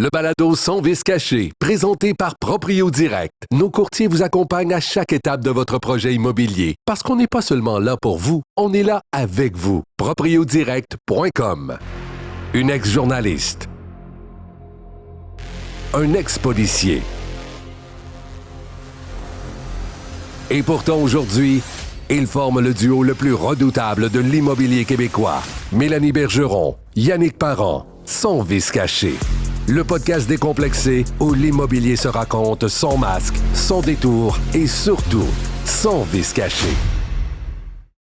Le balado Sans vice caché, présenté par Proprio Direct. Nos courtiers vous accompagnent à chaque étape de votre projet immobilier. Parce qu'on n'est pas seulement là pour vous, on est là avec vous. ProprioDirect.com. Une ex-journaliste. Un ex-policier. Et pourtant aujourd'hui, ils forment le duo le plus redoutable de l'immobilier québécois. Mélanie Bergeron, Yannick Parent, Sans vice caché. Le podcast décomplexé où l'immobilier se raconte sans masque, sans détour et surtout sans vice caché.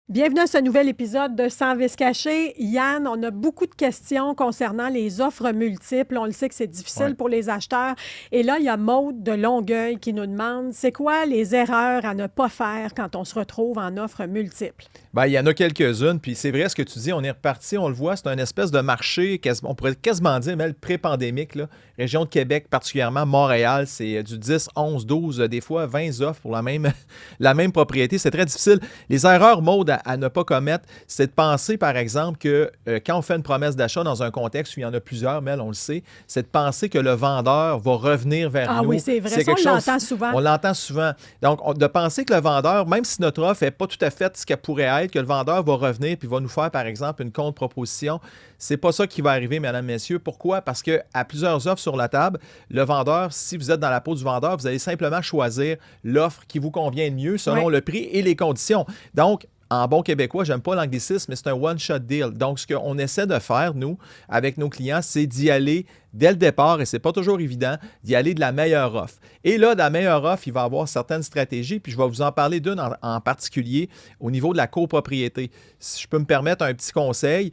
Bienvenue à ce nouvel épisode de Sans vice caché. Yann, on a beaucoup de questions concernant les offres multiples. On le sait que c'est difficile pour les acheteurs. Et là, il y a Maude de Longueuil qui nous demande, c'est quoi les erreurs à ne pas faire quand on se retrouve en offres multiples? Bien, il y en a quelques-unes, puis c'est vrai ce que tu dis, on est reparti, on le voit, c'est un espèce de marché, on pourrait quasiment dire, même pré-pandémique, là. Région de Québec, particulièrement Montréal, c'est du 10, 11, 12, des fois 20 offres pour la même propriété. C'est très difficile. Les erreurs, Maude, à ne pas commettre, c'est de penser, par exemple, que quand on fait une promesse d'achat dans un contexte où il y en a plusieurs, Mel, on le sait, c'est de penser que le vendeur va revenir vers nous. Ah oui, c'est vrai, ça, on l'entend souvent. On l'entend souvent. Donc, de penser que le vendeur, même si notre offre n'est pas tout à fait ce qu'elle pourrait être, que le vendeur va revenir puis va nous faire, par exemple, une contre-proposition. C'est pas ça qui va arriver, mesdames, messieurs. Pourquoi? Parce qu'à plusieurs offres sur la table, le vendeur, si vous êtes dans la peau du vendeur, vous allez simplement choisir l'offre qui vous convient le mieux selon le prix et les conditions. Donc, en bon québécois, j'aime pas l'anglicisme, mais c'est un one-shot deal. Donc, ce qu'on essaie de faire, nous, avec nos clients, c'est d'y aller dès le départ, et c'est pas toujours évident, d'y aller de la meilleure offre. Et là, de la meilleure offre, il va y avoir certaines stratégies, puis je vais vous en parler d'une en particulier au niveau de la copropriété. Si je peux me permettre un petit conseil,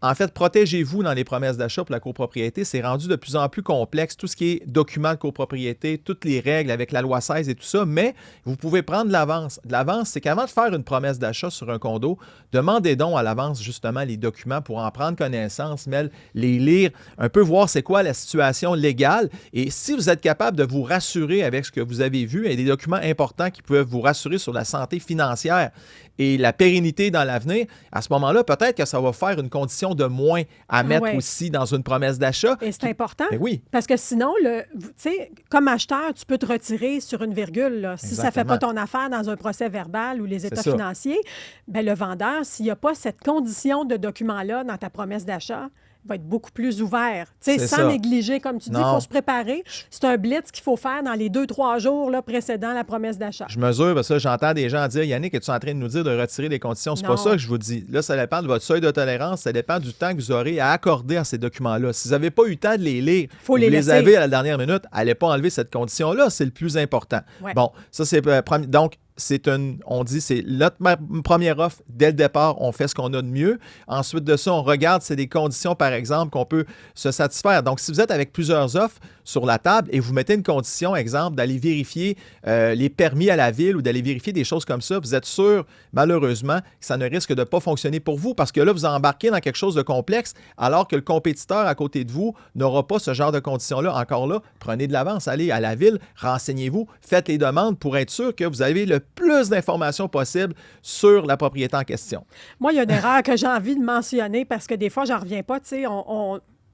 en fait, protégez-vous dans les promesses d'achat pour la copropriété. C'est rendu de plus en plus complexe, tout ce qui est documents de copropriété, toutes les règles avec la loi 16 et tout ça, mais vous pouvez prendre de l'avance. De l'avance, c'est qu'avant de faire une promesse d'achat sur un condo, demandez donc à l'avance justement les documents pour en prendre connaissance, mais les lire, un peu voir c'est quoi la situation légale. Et si vous êtes capable de vous rassurer avec ce que vous avez vu, il y a des documents importants qui peuvent vous rassurer sur la santé financière et la pérennité dans l'avenir, à ce moment-là, peut-être que ça va faire une condition de moins à mettre aussi dans une promesse d'achat. Et c'est important. Ben oui. Parce que sinon, tu sais, comme acheteur, tu peux te retirer sur une virgule. Là. Si ça ne fait pas ton affaire dans un procès verbal ou les états financiers, ben le vendeur, s'il n'y a pas cette condition de document-là dans ta promesse d'achat, va être beaucoup plus ouvert. Tu sais, sans négliger, comme tu dis, il faut se préparer. C'est un blitz qu'il faut faire dans les 2-3 jours là, précédant la promesse d'achat. Je mesure, parce que j'entends des gens dire, Yannick, es-tu en train de nous dire de retirer les conditions? C'est pas ça que je vous dis. Là, ça dépend de votre seuil de tolérance, ça dépend du temps que vous aurez à accorder à ces documents-là. Si vous n'avez pas eu le temps de les lire, vous les avez à la dernière minute, n'allez pas enlever cette condition-là, c'est le plus important. Ouais. Bon, ça, c'est... donc, c'est notre première offre. Dès le départ, on fait ce qu'on a de mieux. Ensuite de ça, on regarde, c'est des conditions, par exemple, qu'on peut se satisfaire. Donc, si vous êtes avec plusieurs offres sur la table et vous mettez une condition, exemple, d'aller vérifier les permis à la ville ou d'aller vérifier des choses comme ça, vous êtes sûr, malheureusement, que ça ne risque de pas fonctionner pour vous parce que là, vous embarquez dans quelque chose de complexe alors que le compétiteur à côté de vous n'aura pas ce genre de conditions-là. Encore là, prenez de l'avance, allez à la ville, renseignez-vous, faites les demandes pour être sûr que vous avez le plus d'informations possible sur la propriété en question. Moi, il y a une erreur que j'ai envie de mentionner parce que des fois, j'en reviens pas. Tu sais,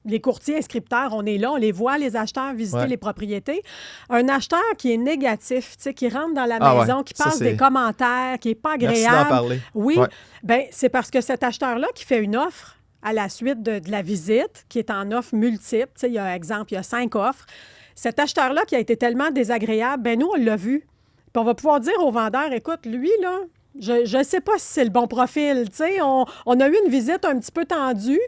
les courtiers inscripteurs, on est là, on les voit, les acheteurs visiter les propriétés. Un acheteur qui est négatif, tu sais, qui rentre dans la maison, qui passe des commentaires, qui n'est pas agréable. Merci d'en parler. Oui, bien, c'est parce que cet acheteur-là qui fait une offre à la suite de la visite, qui est en offre multiple, tu sais, il y a 5 offres. Cet acheteur-là qui a été tellement désagréable, bien, nous, on l'a vu. Puis on va pouvoir dire au vendeur, écoute, lui, là, je ne sais pas si c'est le bon profil. Tu sais, on a eu une visite un petit peu tendue.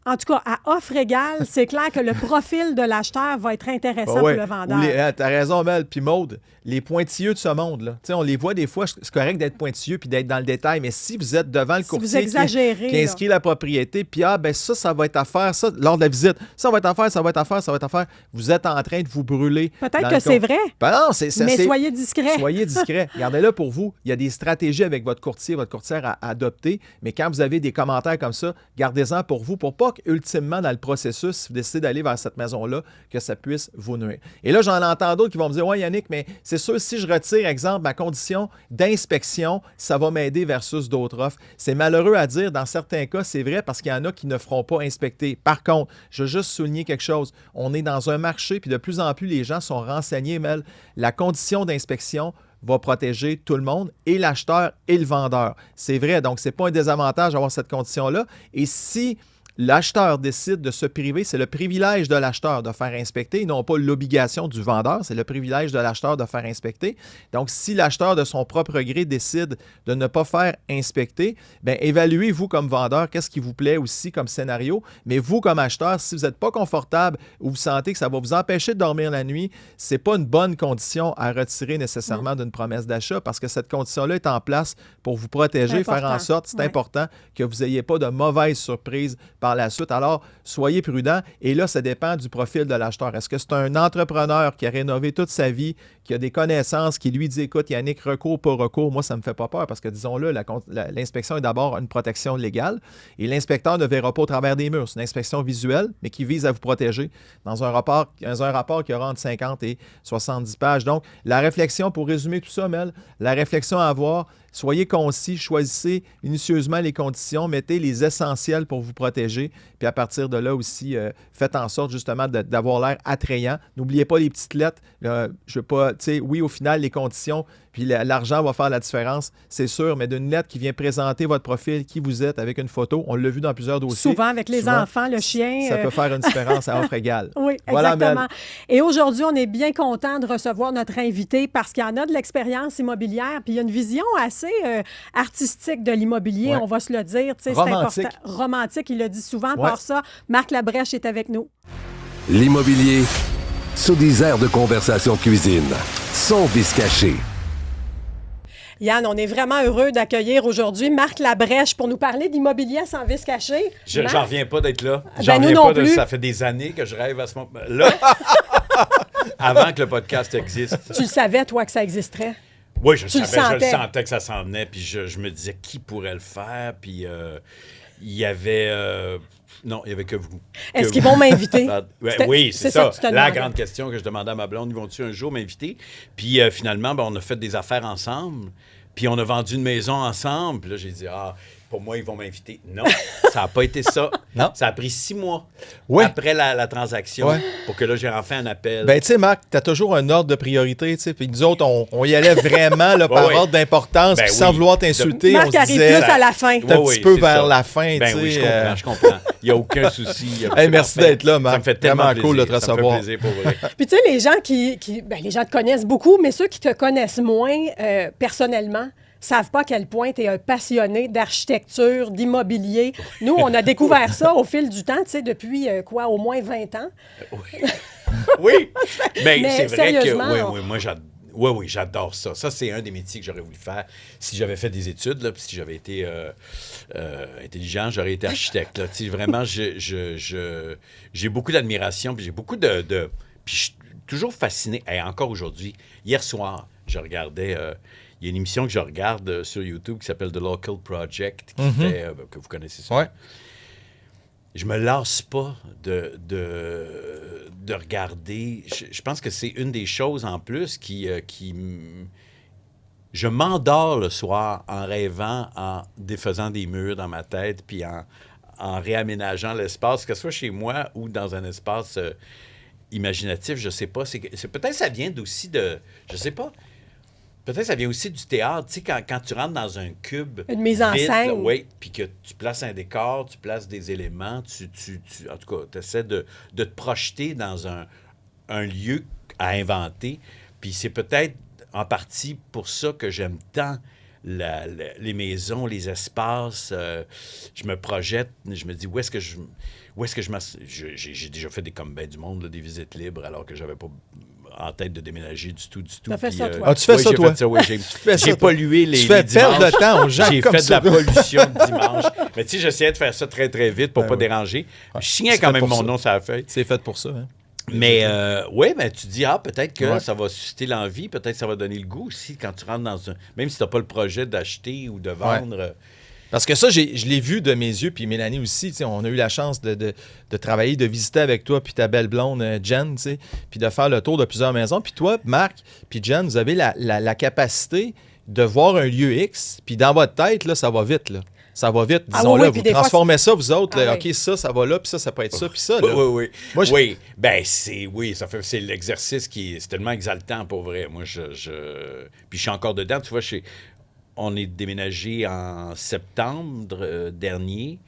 En tout cas, à offre égale, c'est clair que le profil de l'acheteur va être intéressant pour le vendeur. Tu as raison, Mel. Puis Maude, les pointilleux de ce monde, là, on les voit des fois, c'est correct d'être pointilleux puis d'être dans le détail, mais si vous êtes devant le courtier qui inscrit la propriété, puis ça va être à faire, ça, lors de la visite, ça va être à faire, vous êtes en train de vous brûler. Peut-être que c'est vrai, ben non, mais soyez discret. Soyez discret. Gardez-le pour vous. Il y a des stratégies avec votre courtière à adopter, mais quand vous avez des commentaires comme ça, gardez-en pour vous, pour pas que, ultimement, dans le processus, si vous décidez d'aller vers cette maison-là, que ça puisse vous nuire. Et là, j'en entends d'autres qui vont me dire « Ouais, Yannick, mais c'est sûr, si je retire, exemple, ma condition d'inspection, ça va m'aider versus d'autres offres. » C'est malheureux à dire. Dans certains cas, c'est vrai parce qu'il y en a qui ne feront pas inspecter. Par contre, je veux juste souligner quelque chose. On est dans un marché, puis de plus en plus, les gens sont renseignés, mais la condition d'inspection va protéger tout le monde, et l'acheteur et le vendeur. C'est vrai, donc ce n'est pas un désavantage d'avoir cette condition-là. Et si l'acheteur décide de se priver, c'est le privilège de l'acheteur de faire inspecter, non pas l'obligation du vendeur, c'est le privilège de l'acheteur de faire inspecter. Donc, si l'acheteur de son propre gré décide de ne pas faire inspecter, bien, évaluez, vous comme vendeur, qu'est-ce qui vous plaît aussi comme scénario, mais vous comme acheteur, si vous n'êtes pas confortable ou vous sentez que ça va vous empêcher de dormir la nuit, ce n'est pas une bonne condition à retirer nécessairement d'une promesse d'achat parce que cette condition-là est en place pour vous protéger, faire en sorte, c'est important que vous n'ayez pas de mauvaises surprises par la suite. Alors, soyez prudents. Et là, ça dépend du profil de l'acheteur. Est-ce que c'est un entrepreneur qui a rénové toute sa vie, qui a des connaissances, qui lui dit, écoute, Yannick, recours, pas recours, moi, ça ne me fait pas peur parce que, disons-le, l'inspection est d'abord une protection légale et l'inspecteur ne verra pas au travers des murs. C'est une inspection visuelle, mais qui vise à vous protéger dans un rapport qui aura entre 50 et 70 pages. Donc, la réflexion, pour résumer tout ça, Mel, la réflexion à avoir, soyez concis, choisissez minutieusement les conditions, mettez les essentiels pour vous protéger, puis à partir de là aussi, faites en sorte justement d'avoir l'air attrayant. N'oubliez pas les petites lettres. Je veux pas, tu sais, oui, au final, les conditions, puis l'argent va faire la différence, c'est sûr, mais d'une lettre qui vient présenter votre profil, qui vous êtes, avec une photo, on l'a vu dans plusieurs dossiers. Souvent avec les enfants, le chien. Ça peut faire une différence à offre égale. Oui, voilà, exactement. Mel. Et aujourd'hui, on est bien content de recevoir notre invité parce qu'il y en a de l'expérience immobilière, puis il y a une vision assez artistique de l'immobilier, on va se le dire. C'est romantique. Important. Romantique, il le dit souvent. Par ça, Marc Labrèche est avec nous. L'immobilier, sous des airs de conversation cuisine, sans vice caché. Yann, on est vraiment heureux d'accueillir aujourd'hui Marc Labrèche pour nous parler d'immobilier sans vice caché. J'en reviens pas d'être là. Nous non plus. Ça fait des années que je rêve à ce moment-là. Avant que le podcast existe. Tu le savais, toi, que ça existerait? Oui, je le sentais que ça s'en venait, puis je me disais qui pourrait le faire, puis il y avait... non, il n'y avait que vous. Est-ce qu'ils vont m'inviter? Oui, c'est ça. La demandais. grande question que je demandais à ma blonde, ils vont-tu un jour m'inviter? Puis finalement, on a fait des affaires ensemble, puis on a vendu une maison ensemble, puis là, j'ai dit, pour moi, ils vont m'inviter. Non, ça n'a pas été ça. Non. Ça a pris 6 mois après la transaction pour que là, j'ai enfin un appel. Ben, tu sais, Marc, tu as toujours un ordre de priorité, tu sais. Puis nous autres, on y allait vraiment là, par ordre d'importance, puis sans vouloir t'insulter. Marc on se arrive disait, plus à la fin. un petit peu vers la fin, tu sais. Oui, je comprends. Il n'y a aucun souci. Merci d'être là, Marc. Ça me fait tellement vraiment cool de te recevoir. Ça me fait plaisir, pour vrai. Puis tu sais, les gens les gens te connaissent beaucoup, mais ceux qui te connaissent moins personnellement, savent pas à quel point tu es un passionné d'architecture, d'immobilier. Nous, on a découvert ça au fil du temps, tu sais, depuis au moins 20 ans. Oui, mais c'est vrai que sérieusement, moi, j'adore ça. Ça, c'est un des métiers que j'aurais voulu faire. Si j'avais fait des études, là, puis si j'avais été intelligent, j'aurais été architecte. Là. Tu sais, vraiment, j'ai beaucoup d'admiration, puis j'ai beaucoup de... Puis je suis toujours fasciné. Et encore aujourd'hui, hier soir, je regardais... il y a une émission que je regarde sur YouTube qui s'appelle The Local Project, que vous connaissez ça. Ouais. Je me lasse pas de regarder. Je pense que c'est une des choses en plus qui je m'endors le soir en rêvant, en défaisant des murs dans ma tête, puis en réaménageant l'espace, que ce soit chez moi ou dans un espace imaginatif, je sais pas. Peut-être ça vient aussi de... Je sais pas. Peut-être ça vient aussi du théâtre. Tu sais, quand tu rentres dans un cube... Une mise en scène. Oui, puis que tu places un décor, tu places des éléments, en tout cas, tu essaies de te projeter dans un lieu à inventer. Puis c'est peut-être en partie pour ça que j'aime tant les maisons, les espaces. Je me projette, je me dis où est-ce que je j'ai déjà fait comme ben du monde, là, des visites libres, alors que j'avais pas en tête de déménager du tout. Tu as fait ça, toi? Tu fais ça, toi? J'ai pollué les Tu fais perdre de temps aux gens J'ai comme fait ça. de la pollution le dimanche. Mais tu sais, j'essayais de faire ça très, très vite pour pas déranger. Je signais quand même mon nom sur la feuille. C'est fait pour ça, hein? Mais oui, ben, tu dis, peut-être que ça va susciter l'envie, peut-être que ça va donner le goût aussi quand tu rentres dans un... Même si tu n'as pas le projet d'acheter ou de vendre, Parce que ça, je l'ai vu de mes yeux, puis Mélanie aussi. On a eu la chance de travailler, de visiter avec toi, puis ta belle blonde, Jen, puis de faire le tour de plusieurs maisons. Puis toi, Marc, puis Jen, vous avez la capacité de voir un lieu X, puis dans votre tête, là, ça va vite. Là. Ça va vite, disons-le. Vous transformez ça, vous autres. Là, OK, ça va là, puis ça peut être ça, puis ça. Là. Oui. Moi, c'est l'exercice c'est tellement exaltant pour vrai. Moi, puis je suis encore dedans. Tu vois, on est déménagé en septembre dernier.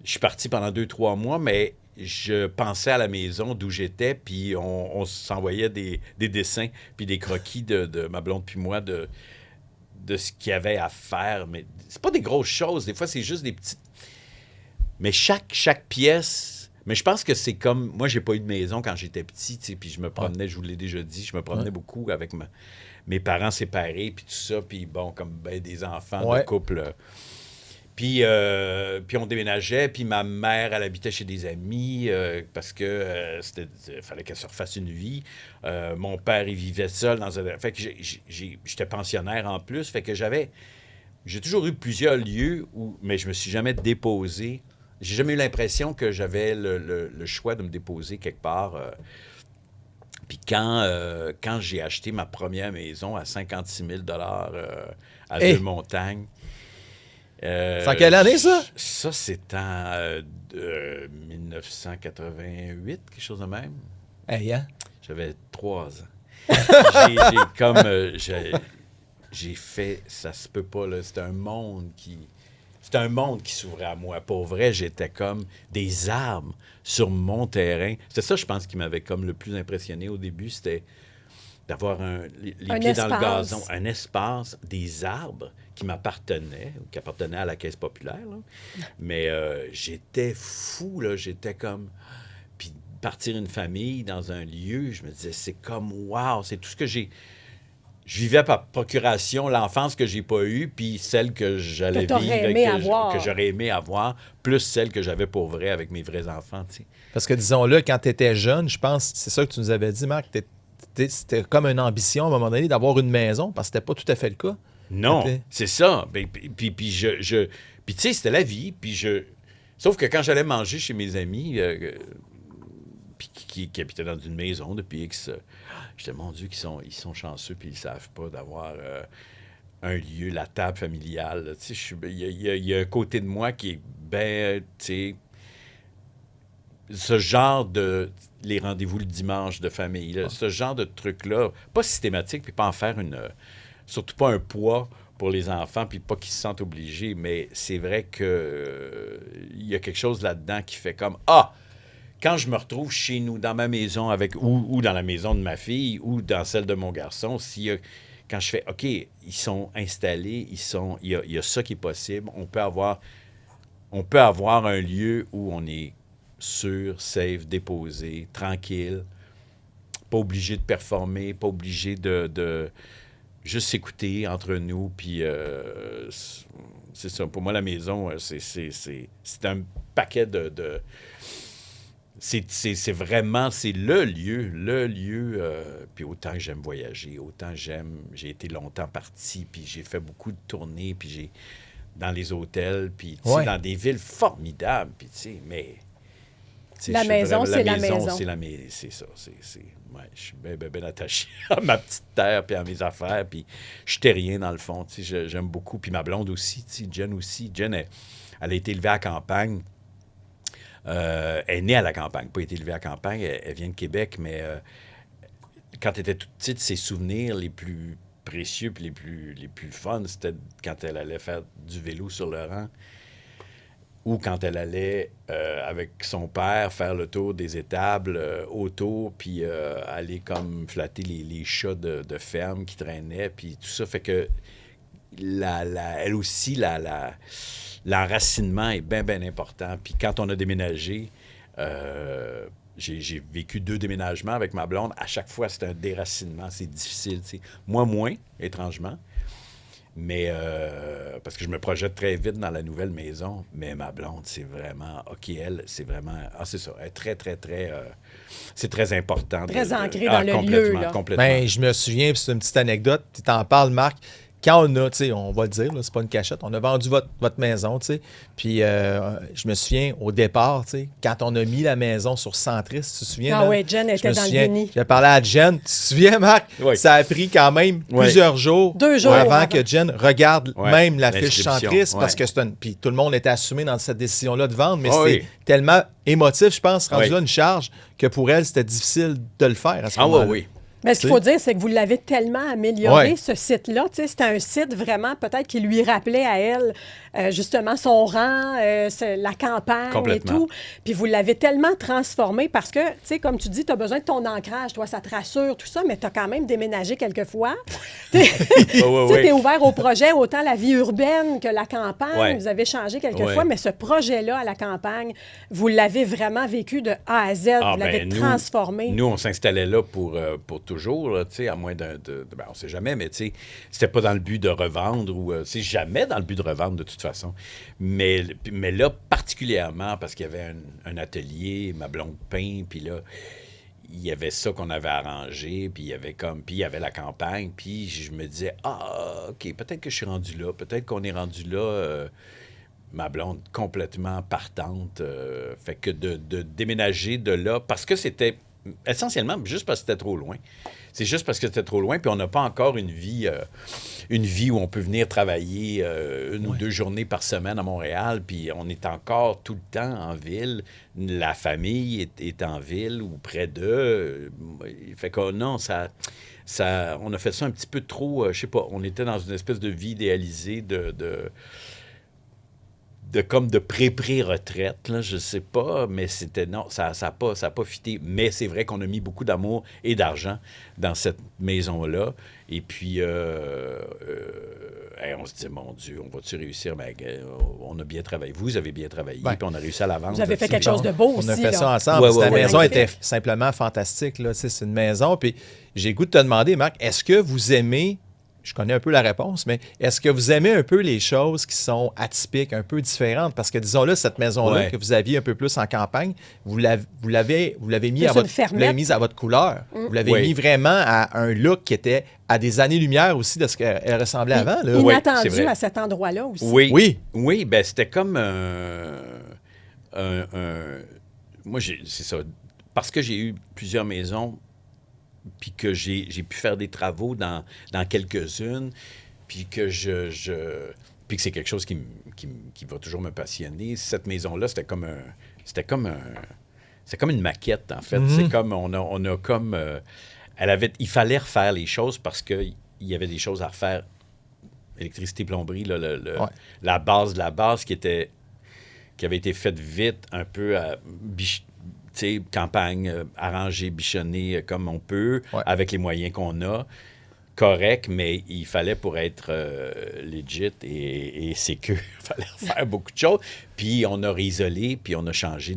Je suis parti pendant 2-3 mois, mais je pensais à la maison d'où j'étais, puis on s'envoyait des dessins, puis des croquis de ma blonde puis moi de ce qu'il y avait à faire. Mais c'est pas des grosses choses. Des fois, c'est juste des petites... Mais chaque pièce... Mais je pense que c'est comme... Moi, j'ai pas eu de maison quand j'étais petit, puis je me promenais, je vous l'ai déjà dit, je me promenais beaucoup avec mes parents séparés, puis tout ça, puis bon, comme des enfants de couple. Puis on déménageait, puis ma mère, elle habitait chez des amis parce que fallait qu'elle se refasse une vie. Mon père, il vivait seul dans un... Fait que j'étais pensionnaire en plus, fait que j'ai toujours eu plusieurs lieux mais je me suis jamais déposé. J'ai jamais eu l'impression que j'avais le choix de me déposer quelque part. Puis quand j'ai acheté ma première maison à 56 000 à Deux-Montagnes... c'est en quelle année, ça? Ça, c'est en 1988, quelque chose de même. Hey, hein? J'avais 3 ans. J'ai fait... Ça se peut pas, là. C'était un monde qui s'ouvrait à moi. Pour vrai, j'étais comme des arbres sur mon terrain. C'était ça, je pense, qui m'avait comme le plus impressionné au début. C'était d'avoir les pieds dans le gazon, un espace, des arbres qui m'appartenaient, ou qui appartenaient à la Caisse populaire. Là. Mais j'étais fou, là. J'étais comme... Puis partir une famille dans un lieu, je me disais, c'est comme, wow, c'est tout ce que j'ai... Je vivais par procuration l'enfance que j'ai pas eue, puis celle que j'allais vivre, que j'aurais aimé avoir, plus celle que j'avais pour vrai avec mes vrais enfants, tu sais. Parce que, disons-le, quand tu étais jeune, je pense, c'est ça que tu nous avais dit, Marc, c'était comme une ambition, à un moment donné, d'avoir une maison, parce que c'était pas tout à fait le cas. Non, c'est ça. Puis tu sais, c'était la vie, Sauf que quand j'allais manger chez mes amis... qui habitaient dans une maison depuis X. J'étais, mon Dieu, ils sont chanceux puis ils savent pas d'avoir un lieu, la table familiale. Tu sais, il y a un côté de moi qui est ben, tu sais, ce genre de... les rendez-vous le dimanche de famille, là, ce genre de truc-là, pas systématique, puis pas en faire surtout pas un poids pour les enfants, puis pas qu'ils se sentent obligés, mais c'est vrai que il y a quelque chose là-dedans qui fait comme, quand je me retrouve chez nous, dans ma maison, ou dans la maison de ma fille, ou dans celle de mon garçon, quand je fais, OK, ils sont installés, il y a ça qui est possible, on peut avoir un lieu où on est sûr, safe, déposé, tranquille, pas obligé de performer, pas obligé de juste s'écouter entre nous, puis c'est ça. Pour moi, la maison, c'est un paquet de c'est vraiment, c'est le lieu. Puis autant que j'aime voyager, autant j'ai été longtemps parti, puis j'ai fait beaucoup de tournées, puis dans les hôtels, puis dans des villes formidables, puis tu sais, mais... La maison, c'est la maison. C'est ça. Je suis bien attaché à ma petite terre, puis à mes affaires, puis je t'ai rien dans le fond, tu sais, j'aime beaucoup. Puis ma blonde aussi, tu sais, Jen aussi. Jen, elle a été élevée à la campagne. Elle est née à la campagne, pas été élevée à la campagne. Elle vient de Québec, mais quand elle était toute petite, ses souvenirs les plus précieux puis les plus fun, c'était quand elle allait faire du vélo sur le rang ou quand elle allait avec son père faire le tour des étables autour, puis aller comme flatter les chats de ferme qui traînaient, puis tout ça. Fait que elle aussi, l'enracinement est bien, bien important. Puis quand on a déménagé, j'ai vécu 2 déménagements avec ma blonde. À chaque fois, c'est un déracinement. C'est difficile, tu sais. Moi, moins, étrangement. Mais parce que je me projette très vite dans la nouvelle maison. Mais ma blonde, c'est vraiment... OK, elle, c'est vraiment... c'est ça. Elle est très, très, très... c'est très important. Très ancré dans le lieu, là. Complètement. Ben, je me souviens, c'est une petite anecdote. Tu t'en parles, Marc. quand on a, tu sais, on va le dire, là, c'est pas une cachette, on a vendu votre maison, tu sais, puis je me souviens, au départ, tu sais, quand on a mis la maison sur Centris, tu te souviens? Ah là? oui, Jen Je était me dans le souviens, déni. j'ai parlé à Jen, tu te souviens, Marc? Oui. Ça a pris quand même plusieurs jours, 2 jours avant avant. que Jen regarde Ouais, même la fiche l'inscription, Centris, parce ouais. que c'est puis tout le monde était assumé dans cette décision-là de vendre, mais Ah c'était oui. tellement émotif, je pense, rendu Oui. là une charge, que pour elle, c'était difficile de le faire à ce Ah moment-là. oui, oui. Mais ce qu'il faut dire, c'est que vous l'avez tellement amélioré, Ouais. ce site-là. Tu sais, c'était un site vraiment, peut-être, qui lui rappelait à elle, justement, son rang, la campagne et Complètement. tout. Puis vous l'avez tellement transformé parce que, tu sais, comme tu dis, tu as besoin de ton ancrage. Toi, ça te rassure, tout ça, mais tu as quand même déménagé quelquefois. Tu sais, t'es ouvert au projet, autant la vie urbaine que la campagne. Ouais. Vous avez changé quelquefois, Ouais. mais ce projet-là à la campagne, vous l'avez vraiment vécu de A à Z. Ah, vous l'avez ben, transformé. Nous, on s'installait là pour toujours, là, tu sais, à moins ben, on sait jamais, mais tu sais, c'était pas dans le but de revendre ou c'est jamais dans le but de revendre de toute façon. Mais là, particulièrement parce qu'il y avait un atelier, ma blonde peint, puis là, il y avait ça qu'on avait arrangé, puis il y avait la campagne, puis je me disais, OK, peut-être que je suis rendu là, peut-être qu'on est rendu là. Ma blonde complètement partante. Fait que de déménager de là, parce que c'était essentiellement juste parce que c'était trop loin. C'est juste parce que c'était trop loin, puis on n'a pas encore une vie où on peut venir travailler ou 2 journées par semaine à Montréal, puis on est encore tout le temps en ville. La famille est en ville ou près d'eux. Fait que non, on a fait ça un petit peu trop, je sais pas, on était dans une espèce de vie idéalisée comme de pré-retraite, là, je sais pas, mais c'était non, ça a pas fité. Mais c'est vrai qu'on a mis beaucoup d'amour et d'argent dans cette maison-là. Et puis, on se dit, mon Dieu, on va-tu réussir? Ben, on a bien travaillé. Vous avez bien travaillé, Ouais. puis on a réussi à la vendre. Vous avez fait C'est quelque bien. chose de beau aussi. On a fait là. ça ensemble. Ouais, La ouais, maison ouais. était simplement fantastique. Là. Tu sais, c'est une maison. Puis j'ai le goût de te demander, Marc, est-ce que vous aimez, je connais un peu la réponse, mais est-ce que vous aimez un peu les choses qui sont atypiques, un peu différentes? Parce que, disons-là, cette maison-là Ouais. que vous aviez un peu plus en campagne, vous l'avez mis Plus à votre, une fermette. vous l'avez mise à votre couleur. Vous l'avez Oui. mis vraiment à un look qui était à des années-lumière aussi de ce qu'elle ressemblait avant. Là. Oui, Inattendu c'est vrai. à cet endroit-là aussi. Oui. Oui. Oui, ben c'était comme moi, c'est ça. Parce que j'ai eu plusieurs maisons, puis que j'ai pu faire des travaux dans quelques-unes, puis que puis que c'est quelque chose qui va toujours me passionner. Cette maison-là, c'était comme une maquette, en fait. C'est comme, on a comme... il fallait refaire les choses parce qu'il y avait des choses à refaire. Électricité, plomberie, là, la base de la base qui avait été faite vite, un peu campagne, arrangée, bichonnée comme on peut, avec les moyens qu'on a. Correct, mais il fallait pour être legit et sécure, il fallait faire beaucoup de choses. Puis on a réisolé, puis on a changé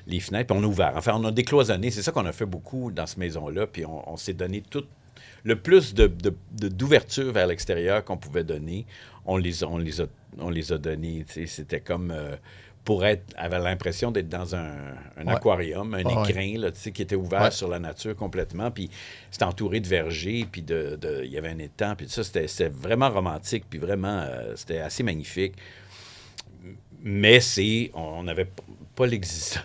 les fenêtres, puis on a ouvert. Enfin, on a décloisonné. C'est ça qu'on a fait beaucoup dans cette maison-là. Puis on s'est donné tout le plus d'ouverture vers l'extérieur qu'on pouvait donner. On les a donnés. C'était comme... avait l'impression d'être dans un aquarium, un écrin là, qui était ouvert sur la nature complètement, puis c'était entouré de vergers, puis il y avait un étang, puis tout ça, c'était vraiment romantique, puis vraiment, c'était assez magnifique. Mais on n'avait pas l'existence,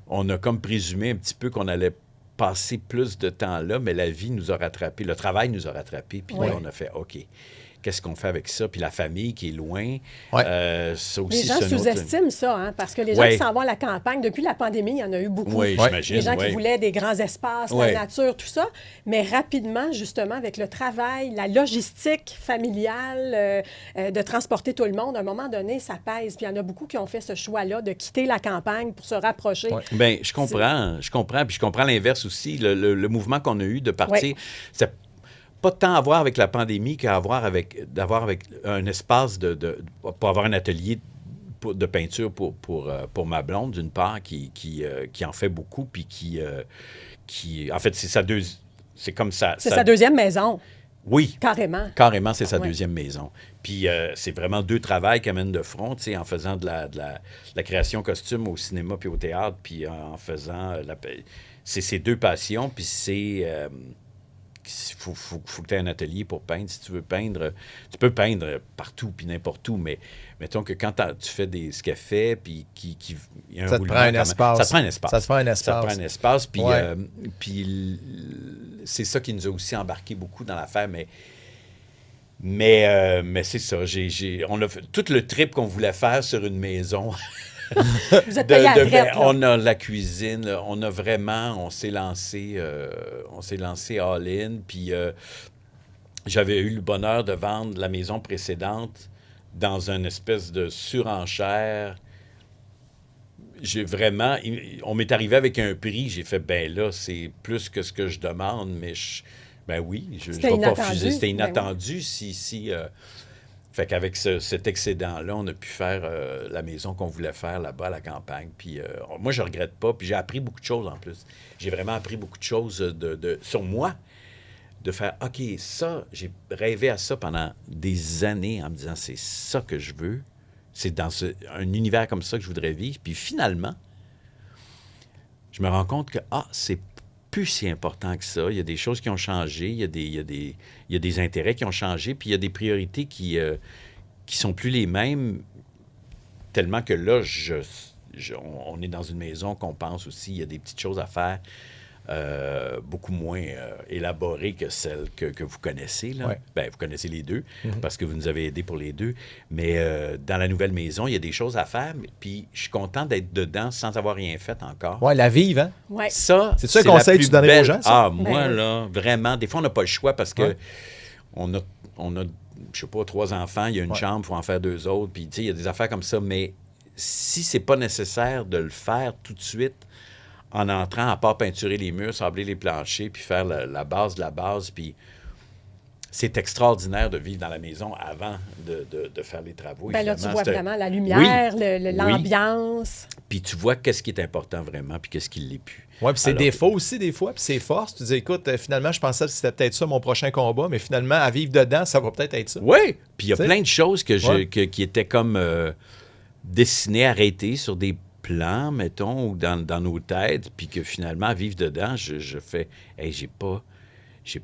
on a comme présumé un petit peu qu'on allait passer plus de temps là, mais la vie nous a rattrapés, le travail nous a rattrapés, puis là, on a fait « OK ». Qu'est-ce qu'on fait avec ça? Puis la famille qui est loin, ça aussi, Les gens c'est un autre... sous-estiment ça, hein, parce que les gens qui s'en vont à la campagne, depuis la pandémie, il y en a eu beaucoup. Oui, j'imagine. Les gens qui voulaient des grands espaces, la nature, tout ça. Mais rapidement, justement, avec le travail, la logistique familiale, de transporter tout le monde, à un moment donné, ça pèse. Puis il y en a beaucoup qui ont fait ce choix-là de quitter la campagne pour se rapprocher. Bien, je comprends. Puis je comprends l'inverse aussi. Le mouvement qu'on a eu de partir, c'est pas tant à voir avec la pandémie d'avoir avec un espace pour avoir un atelier de peinture pour ma blonde, d'une part, qui en fait beaucoup, puis qui en fait, c'est comme ça. C'est sa deuxième maison. Oui. Carrément. Carrément, c'est sa deuxième maison. Puis c'est vraiment 2 travails qu'elle mène de front, tu sais, en faisant de la création costume au cinéma puis au théâtre, puis en faisant... c'est ses 2 passions, puis faut que tu aies un atelier pour peindre. Si tu veux peindre, tu peux peindre partout puis n'importe où, mais mettons que quand tu fais ce qu'elle fait, puis il y a un Ça te roulement, prend un espace. ça te prend un espace. Ça te prend un espace. Ça te prend un espace, puis Ouais. c'est ça qui nous a aussi embarqué beaucoup dans l'affaire, mais c'est ça. On a fait tout le trip qu'on voulait faire sur une maison. Vous êtes payé à la traite, là. On a la cuisine, là, on s'est lancé all-in, puis j'avais eu le bonheur de vendre la maison précédente dans une espèce de surenchère. On m'est arrivé avec un prix, j'ai fait, ben là, c'est plus que ce que je demande, mais ben oui, je ne vais pas refuser. C'était inattendu fait qu'avec cet excédent-là, on a pu faire la maison qu'on voulait faire là-bas à la campagne. Puis moi, je regrette pas. Puis j'ai appris beaucoup de choses en plus. J'ai vraiment appris beaucoup de choses sur moi. De faire, OK, ça, j'ai rêvé à ça pendant des années en me disant, c'est ça que je veux. C'est dans un univers comme ça que je voudrais vivre. Puis finalement, je me rends compte que, c'est plus si important que ça. Il y a des choses qui ont changé, il y a des intérêts qui ont changé, puis il y a des priorités qui sont plus les mêmes, tellement que là, on est dans une maison qu'on pense aussi, il y a des petites choses à faire beaucoup moins élaborées que celles que vous connaissez. Là. Ouais. Ben, vous connaissez les deux, parce que vous nous avez aidés pour les deux. Mais dans la nouvelle maison, il y a des choses à faire, puis je suis content d'être dedans sans avoir rien fait encore. Ouais, la vive, hein? Ouais. Ça, C'est ça un la conseil que plus tu donnerais aux belle- gens, ça? moi, Ben oui. là, vraiment, des fois, on n'a pas le choix parce que Ouais. on a, je sais pas, 3 enfants, il y a une chambre, il faut en faire 2 autres, puis tu sais, il y a des affaires comme ça, mais si c'est pas nécessaire de le faire tout de suite en entrant, à part peinturer les murs, sabler les planchers, puis faire la base de la base, puis c'est extraordinaire de vivre dans la maison avant de faire les travaux. Ben là, tu évidemment. vois C'est un- vraiment la lumière, Oui. l'ambiance. Puis tu vois qu'est-ce qui est important vraiment, puis qu'est-ce qui l'est plus. Oui, puis c'est Alors, défauts aussi, des fois, puis c'est force. Tu dis, écoute, finalement, je pensais que c'était peut-être ça mon prochain combat, mais finalement, à vivre dedans, ça va peut-être être ça. Oui, puis il y a Tu sais? plein de choses Ouais. qui étaient comme dessinées, arrêtées sur des plans, mettons, ou dans nos têtes, puis que finalement, à vivre dedans, je fais, hey, j'ai pas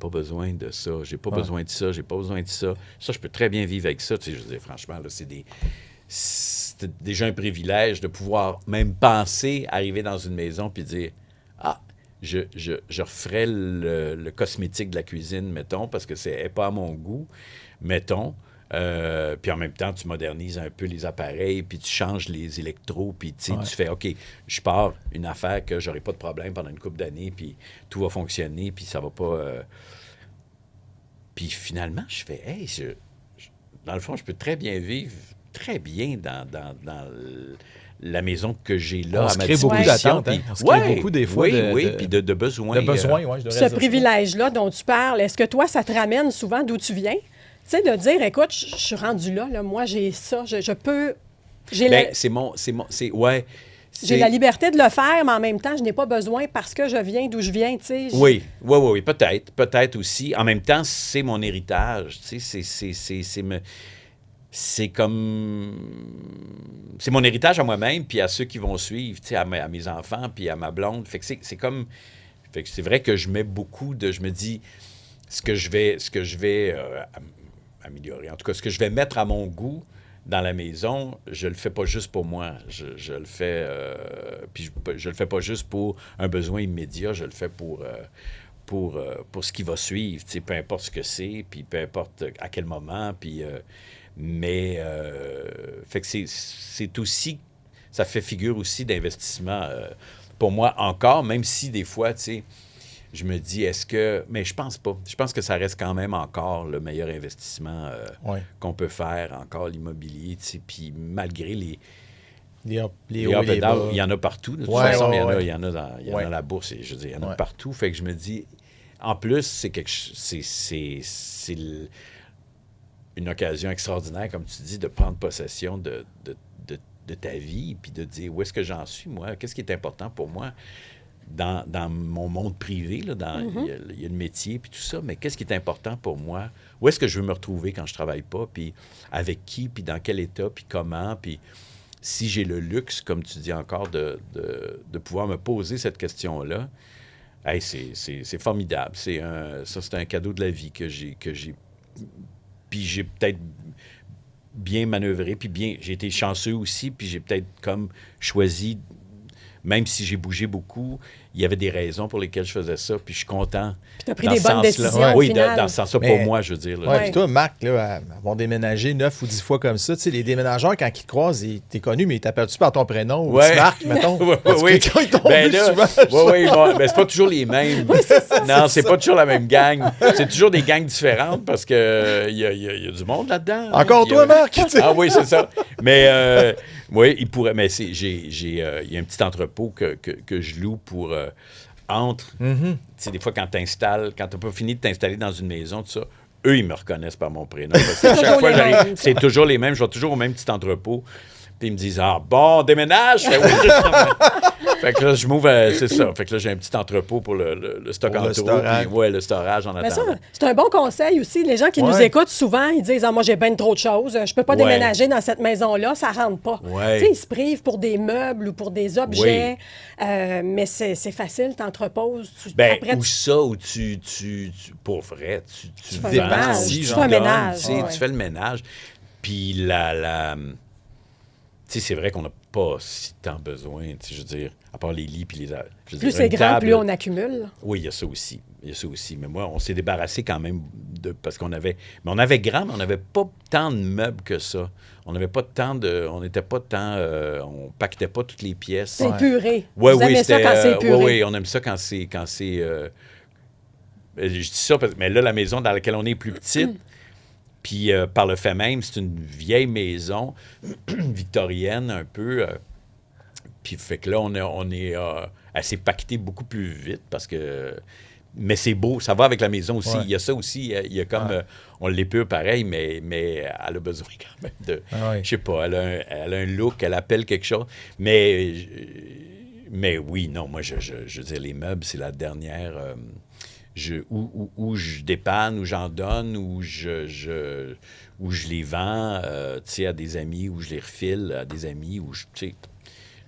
besoin de ça, j'ai pas besoin de ça, j'ai pas besoin de ça. Ça, je peux très bien vivre avec ça. Tu sais, je veux dire, franchement, là, c'était déjà un privilège de pouvoir même penser arriver dans une maison puis dire, je referais le cosmétique de la cuisine, mettons, parce que c'est pas à mon goût, mettons. Puis en même temps, tu modernises un peu les appareils, puis tu changes les électros, puis tu fais, OK, je pars une affaire que j'aurai pas de problème pendant une couple d'années, puis tout va fonctionner, puis ça va pas... Puis finalement, je fais, hey, dans le fond, je peux très bien vivre très bien dans la maison que j'ai là. On à se ma crée beaucoup disposition, d'attentes, hein? puis- On se crée beaucoup, des fois, Oui, puis de besoins. de besoin, oui, je devrais Ce dire ça. privilège-là dont tu parles, est-ce que toi, ça te ramène souvent d'où tu viens? Tu sais, de dire, écoute, je suis rendu là, moi, j'ai ça, je peux... J'ai Ben, ouais. j'ai la liberté de le faire, mais en même temps, je n'ai pas besoin parce que je viens d'où je viens, tu sais. Oui, peut-être aussi. En même temps, c'est mon héritage, tu sais, c'est comme... C'est mon héritage à moi-même, puis à ceux qui vont suivre, tu sais, à mes enfants, puis à ma blonde. Fait que c'est comme... Fait que c'est vrai que je mets beaucoup de... Je me dis, ce que je vais améliorer, en tout cas, ce que je vais mettre à mon goût dans la maison, je le fais pas juste pour moi. Je le fais... puis je le fais pas juste pour un besoin immédiat, je le fais pour ce qui va suivre, tu sais, peu importe ce que c'est, puis peu importe à quel moment, puis... fait que c'est aussi... Ça fait figure aussi d'investissement pour moi encore, même si des fois, tu sais, je me dis, est-ce que... Mais je pense pas. Je pense que ça reste quand même encore le meilleur investissement qu'on peut faire, encore l'immobilier, tu sais, puis malgré les Les les hauts up et les and down, bas. il y en a partout. De toute Ouais, façon, ouais. il y en a dans la bourse. Je veux dire, il y en a partout. Fait que je me dis, en plus, c'est une occasion extraordinaire, comme tu dis, de prendre possession de ta vie, puis de dire où est-ce que j'en suis, moi, qu'est-ce qui est important pour moi dans mon monde privé, là, il y a le métier, puis tout ça, mais qu'est-ce qui est important pour moi? Où est-ce que je veux me retrouver quand je travaille pas, puis avec qui, puis dans quel état, puis comment, puis si j'ai le luxe, comme tu dis encore, de pouvoir me poser cette question-là, Hey, c'est formidable. Ça, c'est un cadeau de la vie que j'ai. Puis j'ai peut-être bien manœuvré, puis j'ai été chanceux aussi, puis j'ai peut-être comme choisi, même si j'ai bougé beaucoup, il y avait des raisons pour lesquelles je faisais ça, puis je suis content. Puis tu as pris des bonnes décisions. Oui, final. dans ce sens-là, Mais- pour moi, je veux dire. Là. Ouais, puis toi, Marc, là, avoir déménagé 9 ou 10 fois comme ça, tu sais, les déménageurs, quand ils te croisent, t'es connu, mais ils t'appellent-tu par ton prénom ou Ouais. tu Marc, mettons? Oui, Parce que oui. quand ils t'ont Ben vu là, souvent, oui, ben, c'est pas toujours les mêmes. Non, c'est pas toujours la même gang. C'est toujours des gangs différentes parce que y a du monde là-dedans. Encore Puis, toi, Marc? tu sais. Ah oui, c'est ça. Mais oui, il pourrait. Mais il y a un petit entrepôt que je loue pour entre. Tu sais, des fois, quand t'as pas fini de t'installer dans une maison, tout ça, eux, ils me reconnaissent par mon prénom. Parce que chaque fois, les mêmes, j'arrive, c'est toujours les mêmes. Je vais toujours au même petit entrepôt. Puis ils me disent, ah bon, déménage! Je fais, oui. Fait que là, je m'ouvre, c'est ça. Fait que là, j'ai un petit entrepôt pour le stock Pour en le trop. storage. Puis, ouais, le storage en Mais ça, attendant. c'est un bon conseil aussi. Les gens qui nous Ouais. écoutent souvent, ils disent moi, j'ai bien trop de choses. Je peux pas Ouais. déménager dans cette maison-là, ça rentre pas. Ouais. Tu sais, ils se privent pour des meubles ou pour des objets. Mais c'est facile, t'entreposes. Après, Ou ça, où tu pour vrai, tu fais un vends, ménage, tu tu fais donnes, un ménage, tu sais, ouais. tu fais le ménage. Puis tu sais, c'est vrai qu'on n'a pas si tant besoin, tu sais, je veux dire, à part les lits puis les... je veux plus dire, c'est une grand, table- plus on accumule. Oui, il y a ça aussi. Il y a ça aussi. Mais moi, on s'est débarrassé quand même parce qu'on avait... Mais on avait grand, mais on n'avait pas tant de meubles que ça. On n'avait pas tant de... On n'était pas tant... on pactait pas toutes les pièces. C'est épuré. Oui, Vous aimez ça quand c'est épuré. Oui, on aime ça quand c'est... je dis ça, mais là, la maison dans laquelle on est plus petite, puis par le fait même, c'est une vieille maison victorienne un peu. Puis fait que là, on est assez pacté beaucoup plus vite parce que... Mais c'est beau, ça va avec la maison aussi. Ouais. Il y a ça aussi, il y a comme... on l'épure pareil, mais elle a besoin quand même de... Ah ouais. Je sais pas, elle a un look, elle appelle quelque chose. Mais oui, non, moi, je veux dire, les meubles, c'est la dernière... où je dépanne, où j'en donne, où je les vends, tu sais, à des amis, où je les refile à des amis, où tu sais,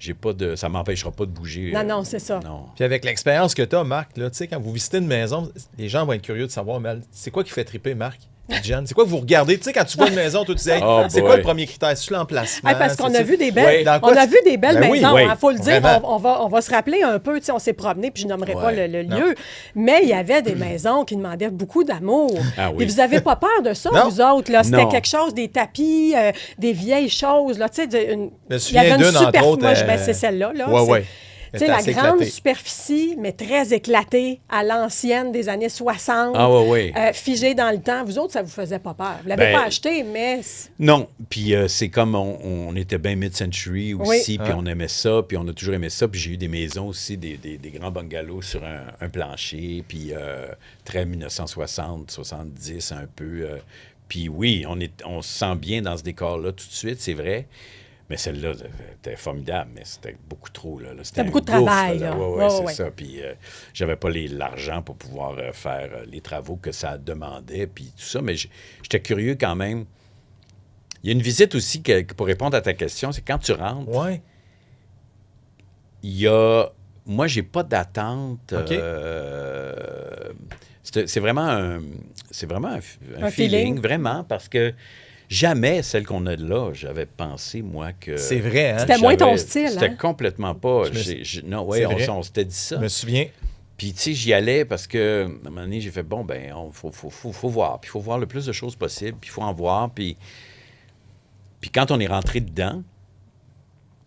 j'ai pas de... Ça m'empêchera pas de bouger. Non, c'est ça. Non. Puis avec l'expérience que tu as, Marc, là, tu sais, quand vous visitez une maison, les gens vont être curieux de savoir, mais c'est quoi qui fait triper, Marc? Jen, c'est quoi que vous regardez? Tu sais, quand tu vois une maison, toi, tu dis, hey, Oh c'est boy. quoi le premier critère? C'est l'emplacement? Hey, parce qu'on a vu des Ouais. belles, Dans on quoi a tu- vu des belles Ben oui, maisons. oui. Il faut le dire, Vraiment. on va se rappeler un peu. Tu sais, on s'est promené, puis je nommerai pas Ouais. le Non. lieu. Mais il y avait des maisons qui demandaient beaucoup d'amour. Ah oui. Et vous n'avez pas peur de ça, Non. vous autres? Là? C'était Non. quelque chose, des tapis, des vieilles choses. Là, tu sais, Je me il y souviens avait une d'une, entre super... autres, Moi, c'est celle-là. Là. Ouais, C'est- ouais. Tu sais, Elle la était assez grande éclatée. superficie, mais très éclatée, à l'ancienne des années 60. Ah ouais. Figée dans le temps. Vous autres, ça vous faisait pas peur. Vous l'avez Ben, pas acheté, mais... Non, puis c'est comme on était bien mid-century aussi, Oui. puis on aimait ça, puis on a toujours aimé ça, puis j'ai eu des maisons aussi, des grands bungalows sur un plancher, puis très 1960, 70 un peu. Puis oui, on se sent bien dans ce décor-là tout de suite, c'est vrai. Mais celle-là, c'était formidable, mais c'était beaucoup trop. Là. C'était un beaucoup de gouffre, travail, là. là. Ouais, Ouais, c'est ouais. ça. Puis j'avais pas l'argent pour pouvoir faire les travaux que ça demandait, puis tout ça. Mais j'étais curieux quand même. Il y a une visite aussi, pour répondre à ta question, c'est quand tu rentres, Ouais. il y a... Moi, j'ai pas d'attente. OK. C'est vraiment un Un feeling, feeling. vraiment, parce que jamais celle qu'on a là, j'avais pensé, moi, que... C'est vrai, hein? C'était moins ton j'avais- style, C'était hein? complètement pas... Je me non, C'est ouais, vrai. on s'était dit ça. Je me souviens. Puis, tu sais, j'y allais parce que, à un moment donné, j'ai fait, bon, ben, faut voir. Puis, il faut voir le plus de choses possible. Puis, il faut en voir. Puis quand on est rentré dedans,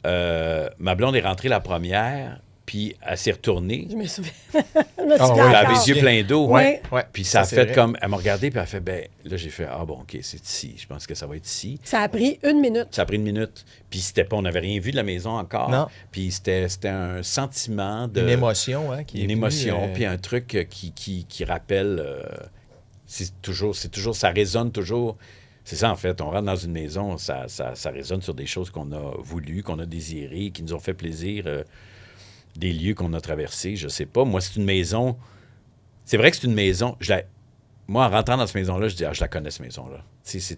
ma blonde est rentrée la première, puis elle s'est retournée. Je me souviens. Je me Ah souviens ouais. Elle encore. avait les yeux pleins d'eau. Ouais. Ouais. Puis ça a c'est fait vrai. comme... Elle m'a regardé, puis elle a fait, ben, là, j'ai fait, ah bon, OK, c'est ici. Je pense que ça va être ici. Ça a pris 1 minute. Ça a pris 1 minute. Puis c'était pas... On n'avait rien vu de la maison encore. Non. Puis c'était un sentiment de... Une émotion, hein? Qui est Une plus, émotion, puis un truc qui rappelle... c'est toujours... Ça résonne toujours... C'est ça, en fait. On rentre dans une maison, ça résonne sur des choses qu'on a voulu, qu'on a désirées, qui nous ont fait plaisir, des lieux qu'on a traversés, je sais pas. Moi, c'est une maison... C'est vrai que c'est une maison... Moi, en rentrant dans cette maison-là, je dis, je la connais, cette maison-là. C'est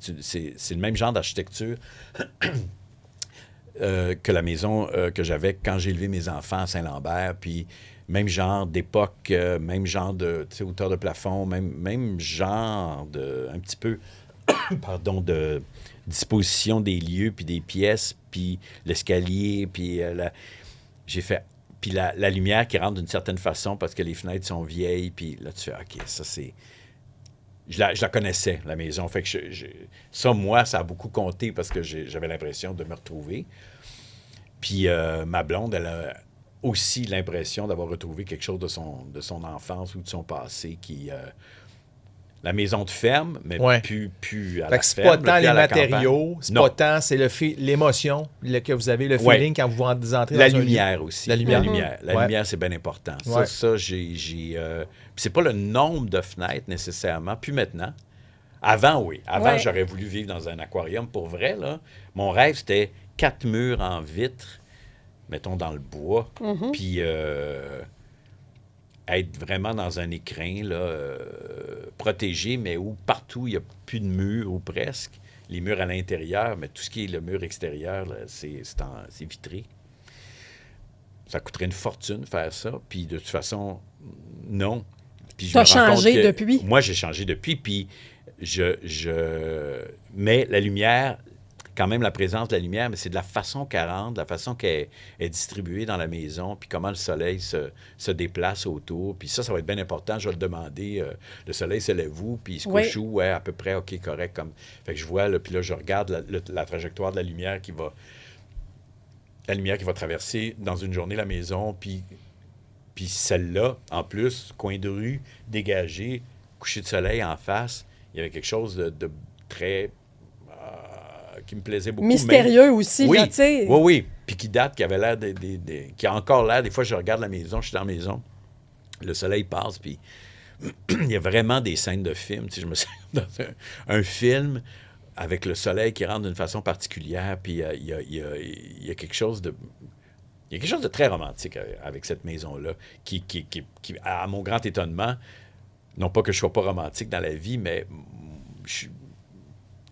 le même genre d'architecture que la maison que j'avais quand j'ai élevé mes enfants à Saint-Lambert, puis même genre d'époque, même genre de hauteur de plafond, même genre de, un petit peu, pardon, de disposition des lieux, puis des pièces, puis l'escalier, puis j'ai fait... Puis la lumière qui rentre d'une certaine façon parce que les fenêtres sont vieilles, puis là, tu fais, OK, ça, c'est... Je la connaissais, la maison. Fait que ça, moi, ça a beaucoup compté parce que j'avais l'impression de me retrouver. Puis ma blonde, elle a aussi l'impression d'avoir retrouvé quelque chose de son enfance ou de son passé qui... la maison de ferme, mais plus à Fait la que c'est ferme. pas tant les à la matériaux, campagne. c'est Non. pas tant, c'est l'émotion que vous avez, le feeling quand vous entrez La dans un lieu. lumière aussi. La lumière. La Ouais. lumière, c'est bien important. Ouais. Ça, j'ai... puis c'est pas le nombre de fenêtres nécessairement, puis maintenant. Avant, oui. Avant, j'aurais voulu vivre dans un aquarium. Pour vrai, là, mon rêve, c'était 4 murs en vitre, mettons dans le bois, puis être vraiment dans un écrin, là, protégé, mais où partout, il n'y a plus de murs, ou presque. Les murs à l'intérieur, mais tout ce qui est le mur extérieur, là, c'est vitré. Ça coûterait une fortune faire ça. Puis de toute façon, non. Puis Tu as changé depuis. Moi, j'ai changé depuis. Puis mais la lumière, quand même la présence de la lumière, mais c'est de la façon qu'elle rentre, de la façon qu'elle est distribuée dans la maison, puis comment le soleil se déplace autour. Puis ça va être bien important. Je vais le demander. Le soleil se lève où? Puis il se couche où? Ouais, à peu près, OK, correct. Fait que je vois, là, puis là, je regarde la trajectoire de la lumière qui va... La lumière qui va traverser dans une journée la maison, puis celle-là, en plus, coin de rue, dégagé, coucher de soleil en face, il y avait quelque chose de très... qui me plaisait beaucoup. Mystérieux aussi, oui, là, tu sais. Oui. Puis qui date, qui avait l'air qui a encore l'air... Des fois, je regarde la maison, je suis dans la maison, le soleil passe, puis il y a vraiment des scènes de film. Tu sais, je me souviens dans un film... avec le soleil qui rentre d'une façon particulière, puis il y a quelque chose de... Il y a quelque chose de très romantique avec cette maison-là, qui, à mon grand étonnement, non pas que je ne sois pas romantique dans la vie, mais je suis,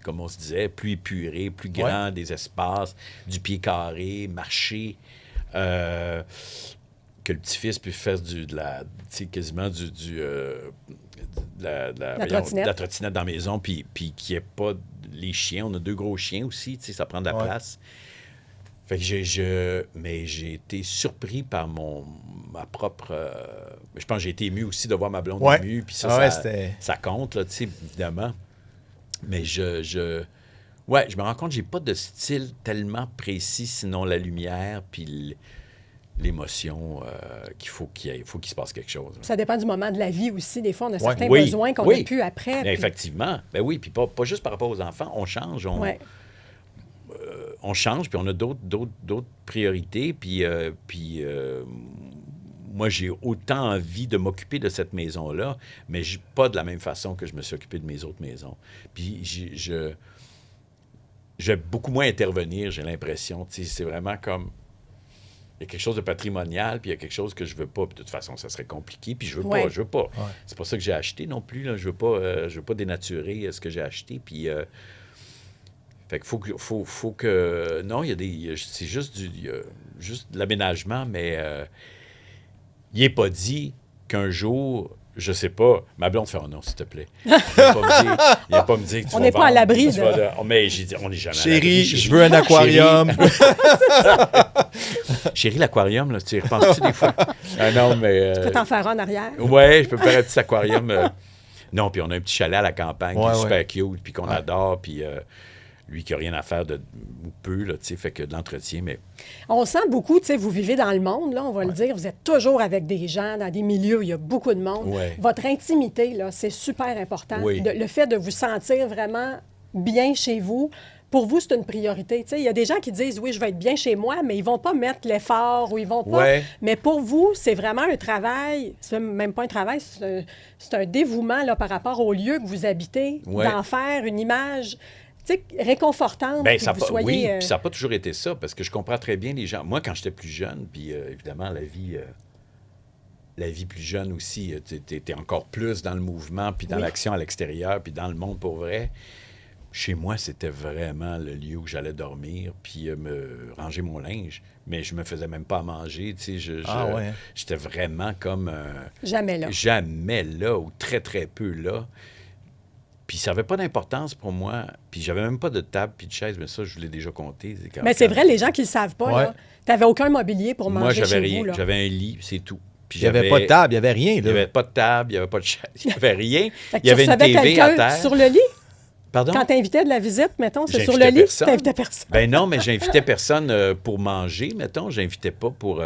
comme on se disait, plus épuré, plus grand, des espaces, du pied carré, marcher, que le petit-fils puisse faire quasiment de la trottinette dans la maison, puis qu'il n'y ait pas les chiens. On a 2 gros chiens aussi, ça prend de la place. Fait que mais j'ai été surpris par ma propre... je pense que j'ai été ému aussi de voir ma blonde émue, puis ça compte, là, évidemment. Mais je me rends compte que j'ai pas de style tellement précis, sinon la lumière, puis l'émotion qu'il faut qu'il se passe quelque chose. Ça dépend du moment de la vie aussi. Des fois, on a certains besoins qu'on n'a plus après. Bien, effectivement. Ben oui, puis pas juste par rapport aux enfants. On change. On change, puis on a d'autres priorités. Puis moi, j'ai autant envie de m'occuper de cette maison-là, mais pas de la même façon que je me suis occupé de mes autres maisons. Puis je vais beaucoup moins intervenir, j'ai l'impression. C'est vraiment comme... Il y a quelque chose de patrimonial, puis il y a quelque chose que je veux pas. Puis de toute façon, ça serait compliqué, puis je veux pas. Ouais. C'est pas ça que j'ai acheté non plus, là. Je veux pas dénaturer ce que j'ai acheté, puis... fait qu'il faut que... Non, c'est juste juste de l'aménagement, mais il n'est pas dit qu'un jour... Je sais pas. Ma blonde fait « Oh non, s'il te plaît. » Il va pas me dire que tu on n'est pas à l'abri. Mais j'ai dit, on n'est jamais Chérie, à l'abri. je veux un aquarium. Chérie, l'aquarium, là, tu y repenses-tu des fois? Non, mais... Tu peux t'en faire un en arrière. Oui, je peux faire un petit aquarium. Non, puis on a un petit chalet à la campagne qui est super cute, puis qu'on adore, puis... lui qui n'a rien à faire ou peu, là, tu sais, fait que de l'entretien, mais... On sent beaucoup, tu sais, vous vivez dans le monde, là, on va le dire, vous êtes toujours avec des gens, dans des milieux où il y a beaucoup de monde. Ouais. Votre intimité, là, c'est super important. Oui. Le fait de vous sentir vraiment bien chez vous, pour vous, c'est une priorité. Tu sais, il y a des gens qui disent, oui, je vais être bien chez moi, mais ils vont pas mettre l'effort ou ils vont pas... Ouais. Mais pour vous, c'est vraiment un travail, c'est même pas un travail, c'est un dévouement là, par rapport au lieu que vous habitez, d'en faire une image... Tu sais, réconfortante. Bien, soyez, oui, puis ça n'a pas toujours été ça, parce que je comprends très bien les gens. Moi, quand j'étais plus jeune, puis évidemment, la vie plus jeune aussi, tu étais encore plus dans le mouvement, puis dans l'action à l'extérieur, puis dans le monde pour vrai. Chez moi, c'était vraiment le lieu où j'allais dormir, puis me ranger mon linge. Mais je me faisais même pas à manger, tu sais. Ouais. J'étais vraiment comme... Jamais là. jamais là, ou très, très peu là. Puis ça n'avait pas d'importance pour moi. Puis j'avais même pas de table puis de chaise, mais ça, je vous l'ai déjà compté. Mais c'est vrai, les gens qui ne le savent pas, Ouais. là, t'avais aucun mobilier pour Moi, manger j'avais chez rien. vous. Là. J'avais un lit, c'est tout. Puis Il n'y avait pas de table, il n'y avait rien. Il n'y Là. avait pas de table, il n'y avait pas de chaise, il n'y avait rien. Fait que Il y avait tu une recevais TV à quelqu'un terre. sur le lit? Pardon? Quand tu invitais de la visite, mettons, c'est sur le J'invitais lit? personne. Tu n'invitais personne. Ben non, mais j'invitais personne pour manger, mettons. J'invitais pas pour...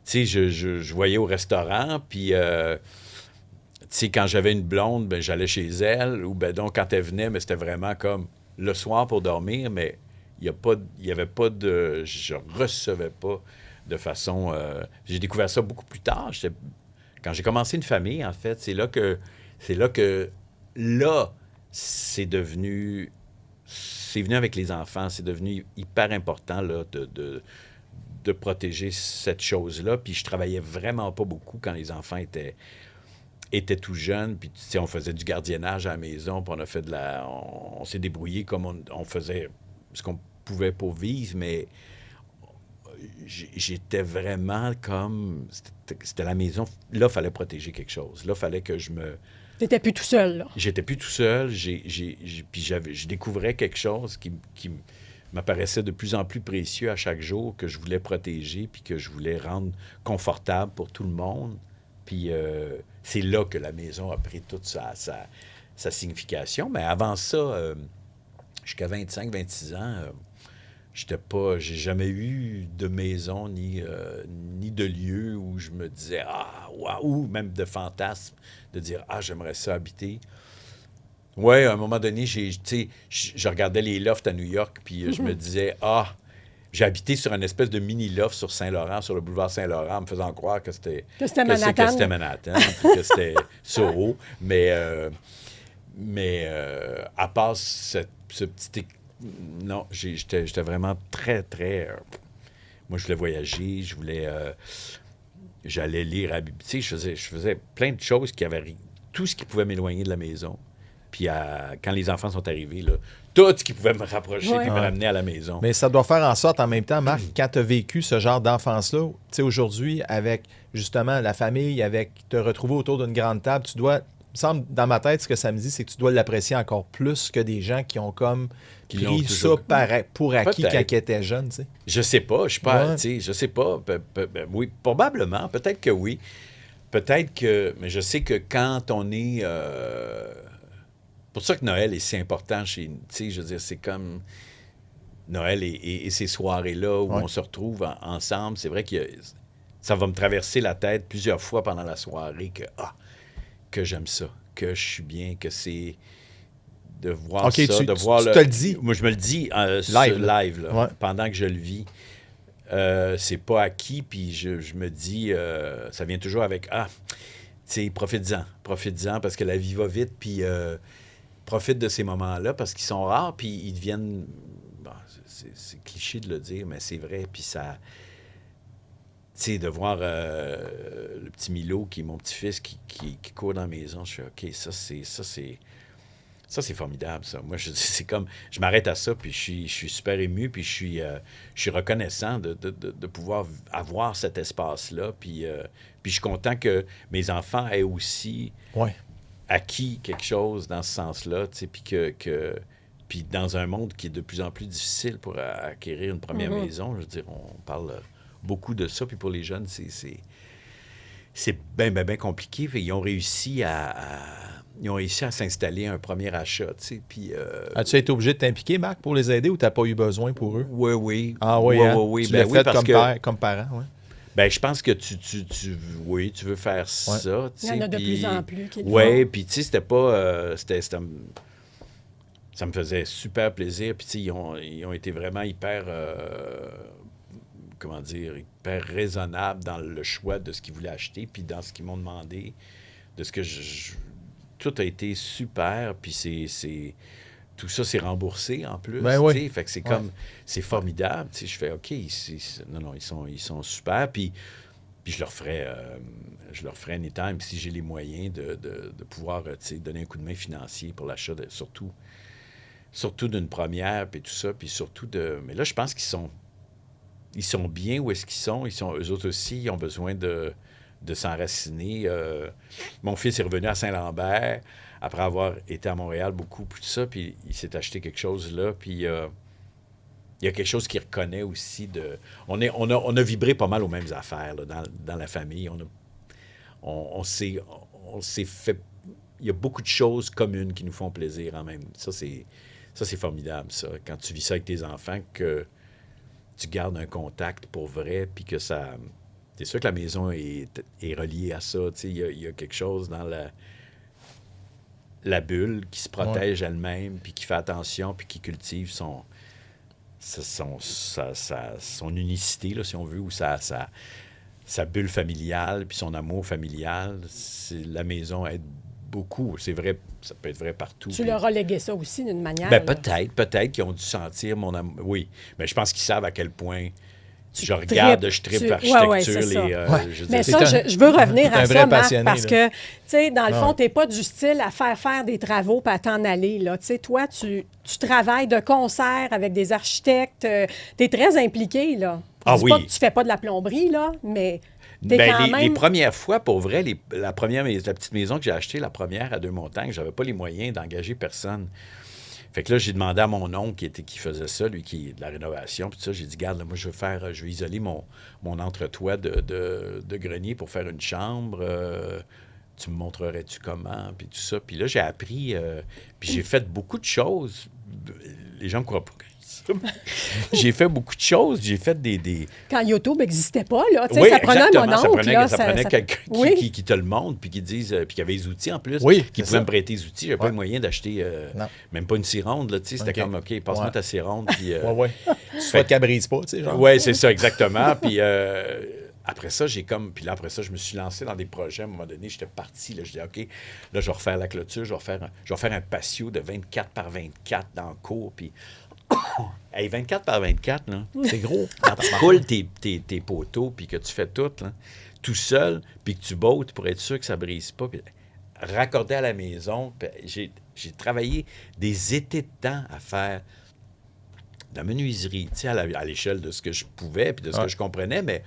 tu sais, je voyais au restaurant, puis... tu sais, quand j'avais une blonde, ben j'allais chez elle, ou ben donc, quand elle venait, mais c'était vraiment comme le soir pour dormir, mais il y avait pas de... Je recevais pas de façon... j'ai découvert ça beaucoup plus tard. Quand j'ai commencé une famille, en fait, c'est là que... Là, c'est devenu... C'est venu avec les enfants. C'est devenu hyper important, là, de protéger cette chose-là. Puis je travaillais vraiment pas beaucoup quand les enfants étaient tout jeunes. Puis, tu sais, on faisait du gardiennage à la maison. Puis on a fait on s'est débrouillé comme on faisait ce qu'on pouvait pour vivre, mais j'étais vraiment comme... C'était la maison. Là, il fallait protéger quelque chose. Là, il fallait que je me... Tu n'étais plus tout seul, là. J'étais plus tout seul. Puis je découvrais quelque chose qui m'apparaissait de plus en plus précieux à chaque jour, que je voulais protéger, puis que je voulais rendre confortable pour tout le monde. Puis c'est là que la maison a pris toute sa signification. Mais avant ça, jusqu'à 25-26 ans, j'ai jamais eu de maison ni de lieu où je me disais, ou même de fantasme, de dire, j'aimerais ça habiter. Oui, à un moment donné, je regardais les lofts à New York, puis je me disais, j'ai habité sur une espèce de mini-loft sur Saint-Laurent, sur le boulevard Saint-Laurent, en me faisant croire que c'était Manhattan, puis que c'était Soho. Mais à part ce petit... Non, j'étais vraiment très, très... moi, je voulais voyager, j'allais lire à la bibliothèque, je faisais plein de choses tout ce qui pouvait m'éloigner de la maison. Puis quand les enfants sont arrivés, là, tout ce qui pouvait me rapprocher et me ramener à la maison. Mais ça doit faire en sorte, en même temps, Marc, quand tu as vécu ce genre d'enfance-là, tu sais, aujourd'hui, avec justement la famille, avec te retrouver autour d'une grande table, tu dois... Il me semble, dans ma tête, ce que ça me dit, c'est que tu dois l'apprécier encore plus que des gens qui ont comme pris ça pour acquis quand ils étaient jeunes, tu sais. Je sais pas, je suis pas, tu sais, je sais pas. Oui, probablement, peut-être que oui. Peut-être que... Mais je sais que quand on est... pour ça que Noël est si important chez nous. Tu sais, je veux dire, c'est comme Noël et ces soirées-là où on se retrouve ensemble. C'est vrai que ça va me traverser la tête plusieurs fois pendant la soirée que j'aime ça, que je suis bien, que c'est de voir ça, de voir tu te le dis. Moi, je me le dis live là, pendant que je le vis. C'est pas acquis, puis je me dis, ça vient toujours avec, tu sais, profites-en, parce que la vie va vite, puis profite de ces moments-là, parce qu'ils sont rares, puis ils deviennent, c'est cliché de le dire, mais c'est vrai, puis ça... Tu sais, de voir le petit Milo, qui est mon petit-fils, qui court dans la maison, je fais, OK, ça, c'est formidable, ça. Moi, c'est comme, je m'arrête à ça, puis je suis super ému, puis je suis reconnaissant de pouvoir avoir cet espace-là, puis je suis content que mes enfants aient aussi acquis quelque chose dans ce sens-là, tu sais, puis dans un monde qui est de plus en plus difficile pour acquérir une première maison, je veux dire, on parle beaucoup de ça, puis pour les jeunes, c'est bien compliqué. Ils ont réussi à s'installer un premier achat, tu sais, puis... As-tu été obligé de t'impliquer, Marc, pour les aider, ou tu n'as pas eu besoin pour eux? Oui. Ah oui, oui. Tu l'as fait comme parent, oui. Ben, je pense que tu veux faire ça, tu sais. Il y en a de plus en plus qui le font. Oui, puis tu sais, c'était pas... ça me faisait super plaisir, puis tu sais, ils ont été vraiment hyper... hyper raisonnable dans le choix de ce qu'ils voulaient acheter, puis dans ce qu'ils m'ont demandé, de ce que tout a été super, puis tout ça, c'est remboursé en plus. Fait que c'est comme... C'est formidable. Je fais, OK, non, ils sont super, puis je leur ferai anytime si j'ai les moyens de pouvoir donner un coup de main financier pour l'achat, surtout surtout d'une première, puis tout ça, puis surtout de... Mais là, je pense qu'ils sont bien où est-ce qu'ils sont. Eux autres aussi, ils ont besoin de s'enraciner. Mon fils est revenu à Saint-Lambert après avoir été à Montréal beaucoup, puis tout ça, puis il s'est acheté quelque chose là, puis il y a quelque chose qu'il reconnaît aussi. On a vibré pas mal aux mêmes affaires là, dans la famille. On s'est fait... Il y a beaucoup de choses communes qui nous font plaisir en même. Ça, c'est formidable, ça. Quand tu vis ça avec tes enfants, que tu gardes un contact pour vrai, puis que ça... C'est sûr que la maison est reliée à ça. Il y a quelque chose dans la bulle qui se protège elle-même, puis qui fait attention, puis qui cultive son unicité, là, si on veut, ou sa bulle familiale, puis son amour familial. La maison aide beaucoup. C'est vrai, ça peut être vrai partout. Tu leur as légué ça aussi d'une manière. Ben, peut-être qu'ils ont dû sentir mon amour. Oui, mais je pense qu'ils savent à quel point je tripe architecture. Ouais, c'est ça. Mais C'est ça, je veux revenir à ça, Marc, parce que, tu sais, dans le fond, tu n'es pas du style à faire des travaux puis à t'en aller, là. Tu sais, toi, tu travailles de concert avec des architectes. Tu es très impliqué, là. Je dis pas que tu fais pas de la plomberie, là, mais t'es quand même... Les premières fois, pour vrai, la petite maison que j'ai achetée, la première à Deux-Montagnes, j'avais pas les moyens d'engager personne. Fait que là, j'ai demandé à mon oncle qui faisait ça, lui, qui est de la rénovation, puis tout ça, j'ai dit, garde, là, moi, je vais isoler mon entretoit de grenier pour faire une chambre. Tu me montrerais-tu comment, puis tout ça. Puis là, j'ai appris, puis j'ai fait beaucoup de choses. Les gens ne croient pas. J'ai fait beaucoup de choses. J'ai fait des... Quand YouTube n'existait pas, là, tu sais, oui, ça prenait un mononcle. Ça prenait quelqu'un qui te le montre, puis qui dise... puis qui avait les outils en plus, qui pouvait me prêter les outils. J'avais pas le moyen d'acheter même pas une scie ronde, là, tu sais. C'était comme, OK, passe-moi ta scie ronde, puis... Tu ne te cabrise pas, tu sais, genre. Oui, c'est ça, exactement. Puis après ça, Puis là, après ça, je me suis lancé dans des projets. À un moment donné, j'étais parti, là. Je dis, OK, là, je vais refaire la clôture, je vais faire un patio de 24 par 24 dans le cours, puis... Hey, 24 par 24, là, c'est gros. Quand tu coules tes poteaux, puis que tu fais tout seul, puis que tu bottes pour être sûr que ça ne brise pas, puis raccordé à la maison, j'ai travaillé des étés de temps à faire de la menuiserie, tu sais, à l'échelle de ce que je pouvais, puis de ce que je comprenais, mais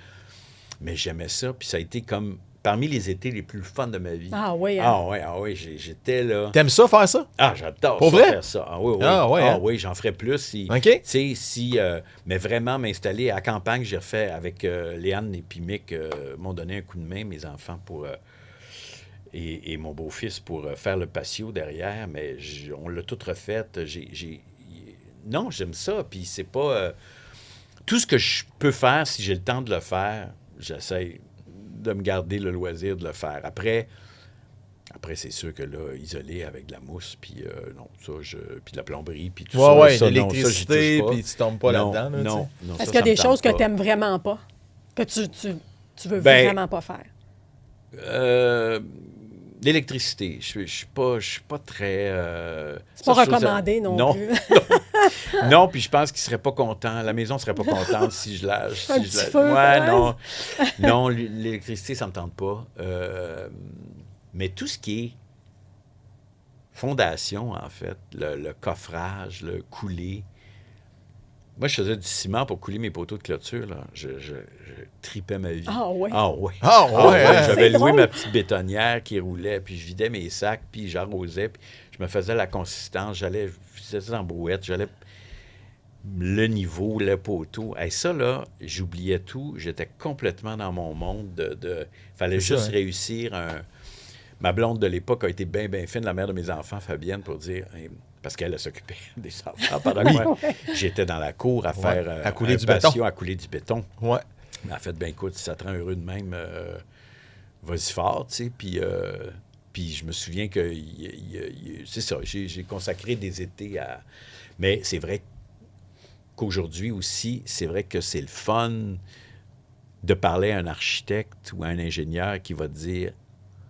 j'aimais ça, puis ça a été comme... Parmi les étés les plus fun de ma vie. Ah oui, hein? Ah oui, j'étais là. T'aimes ça, faire ça? Ah, j'adore Pour ça, vrai? faire ça. Ah oui, hein? Oui, j'en ferais plus si... OK. Tu sais, mais vraiment m'installer à campagne, j'ai refait avec Léane et puis Mick, m'ont donné un coup de main, mes enfants, pour... et mon beau-fils, pour faire le patio derrière, mais on l'a tout refait. Non, j'aime ça, puis c'est pas... tout ce que je peux faire, si j'ai le temps de le faire, j'essaie de me garder le loisir de le faire. Après c'est sûr que là, isolé avec de la mousse, puis non, ça, puis de la plomberie, puis tout ça. Oui, ça, l'électricité, puis tu tombes pas là-dedans. Là, non. Est-ce qu'il y a des choses que tu n'aimes vraiment pas? Que tu veux vraiment pas faire? L'électricité. Je suis pas très... c'est pas recommandé non plus. Non, puis je pense qu'il serait pas content. La maison serait pas contente si je lâche. Un petit feu, non, l'électricité, ça me tente pas. Mais tout ce qui est fondation, en fait, le coffrage, le couler. Moi, je faisais du ciment pour couler mes poteaux de clôture. Là. Je tripais ma vie. Ah oui? J'avais loué ma petite bétonnière qui roulait, puis je vidais mes sacs, puis j'arrosais, puis je me faisais la consistance. Je faisais ça en brouette, le niveau, le poteau. Et ça, là, j'oubliais tout. J'étais complètement dans mon monde Il fallait juste réussir Ma blonde de l'époque a été bien, bien fine, la mère de mes enfants, Fabienne, pour dire... Parce qu'elle s'occupait des enfants pendant que moi, j'étais dans la cour à faire à couler du patio, béton. à couler du béton. Ouais. Elle a fait, ben écoute, si ça te rend heureux de même, vas-y fort, tu sais. Puis je me souviens que, c'est ça, j'ai consacré des étés à... Mais c'est vrai qu'aujourd'hui aussi, c'est vrai que c'est le fun de parler à un architecte ou à un ingénieur qui va te dire,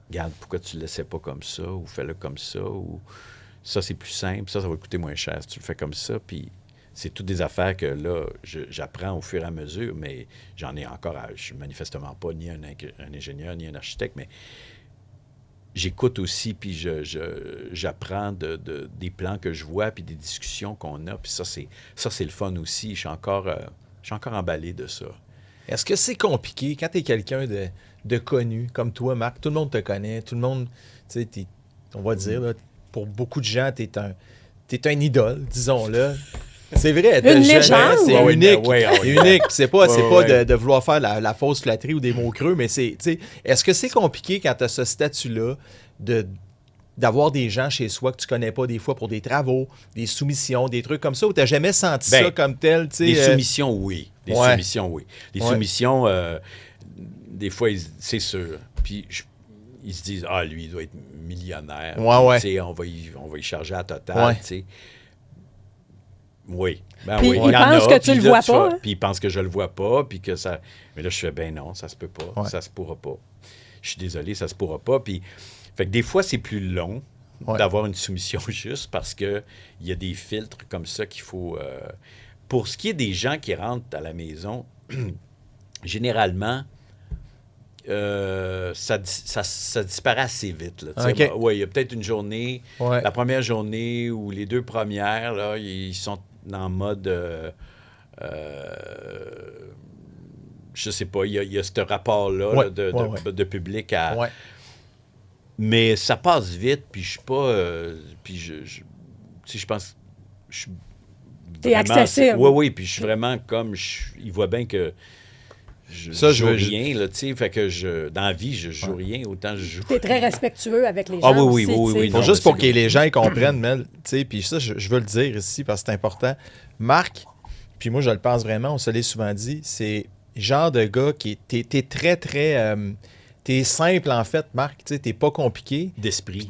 regarde, pourquoi tu ne le laissais pas comme ça, ou fais-le comme ça, ou... Ça, c'est plus simple. Ça va coûter moins cher si tu le fais comme ça. Puis c'est toutes des affaires que là, j'apprends au fur et à mesure, mais j'en ai encore... Je ne suis manifestement pas ni un ingénieur, ni un architecte, mais j'écoute aussi, puis j'apprends des plans que je vois, puis des discussions qu'on a. Puis ça, c'est le fun aussi. Je suis encore emballé de ça. Est-ce que c'est compliqué quand tu es quelqu'un de connu, comme toi, Marc? Tout le monde te connaît, tout le monde, tu sais, on va dire, là, pour beaucoup de gens, t'es un idole, disons-le. C'est vrai. Une légende. C'est Ouais, unique. ouais, ouais, C'est unique. C'est pas, ouais. de vouloir faire la fausse flatterie ou des mots creux, mais c'est, tu sais, est-ce que c'est compliqué quand tu as ce statut-là d'avoir des gens chez soi que tu connais pas des fois pour des travaux, des soumissions, des trucs comme ça, ou tu n'as jamais senti ça comme tel? Tu sais, Des soumissions, oui. Des Ouais. soumissions, oui. Des Ouais. soumissions, des fois, c'est sûr. Puis ils se disent, ah, lui, il doit être millionnaire. Ouais. Tu sais, on va y charger à total, Ouais. tu sais. Oui. Ben Puis oui, il y en pense a, que tu puis le là, vois tu pas, vas- hein? Puis il pense que je le vois pas, puis que ça... Mais là, je fais, ben non, ça se peut pas. Ouais. Ça se pourra pas. Je suis désolé, ça se pourra pas. Puis, fait que des fois, c'est plus long Ouais. d'avoir une soumission juste parce que il y a des filtres comme ça qu'il faut... Pour ce qui est des gens qui rentrent à la maison, généralement... ça disparaît assez vite. Là, tu sais. OK. Ouais, il y a peut-être une journée, Ouais. la première journée ou les deux premières, là, ils sont en mode... je sais pas, il y a ce rapport-là Ouais, là, de public à... Ouais. Mais ça passe vite, puis je suis pas... puis tu sais, je pense... Je suis T'es accessible. Oui, puis je suis vraiment comme... il voit bien que... Ça, je joue je- rien, là, tu sais, fait que dans la vie, je joue rien, autant je joue. Tu es très respectueux avec les gens. Ah oui, aussi, oui, tu sais. oui, Faut non, juste mais pour c'est que les gens ils comprennent, Mel, tu sais, puis ça, je veux le dire ici parce que c'est important. Marc, puis moi, je le pense vraiment, on se l'est souvent dit, c'est le genre de gars qui t'es très, très... t'es simple, en fait, Marc, tu sais, t'es pas compliqué. D'esprit.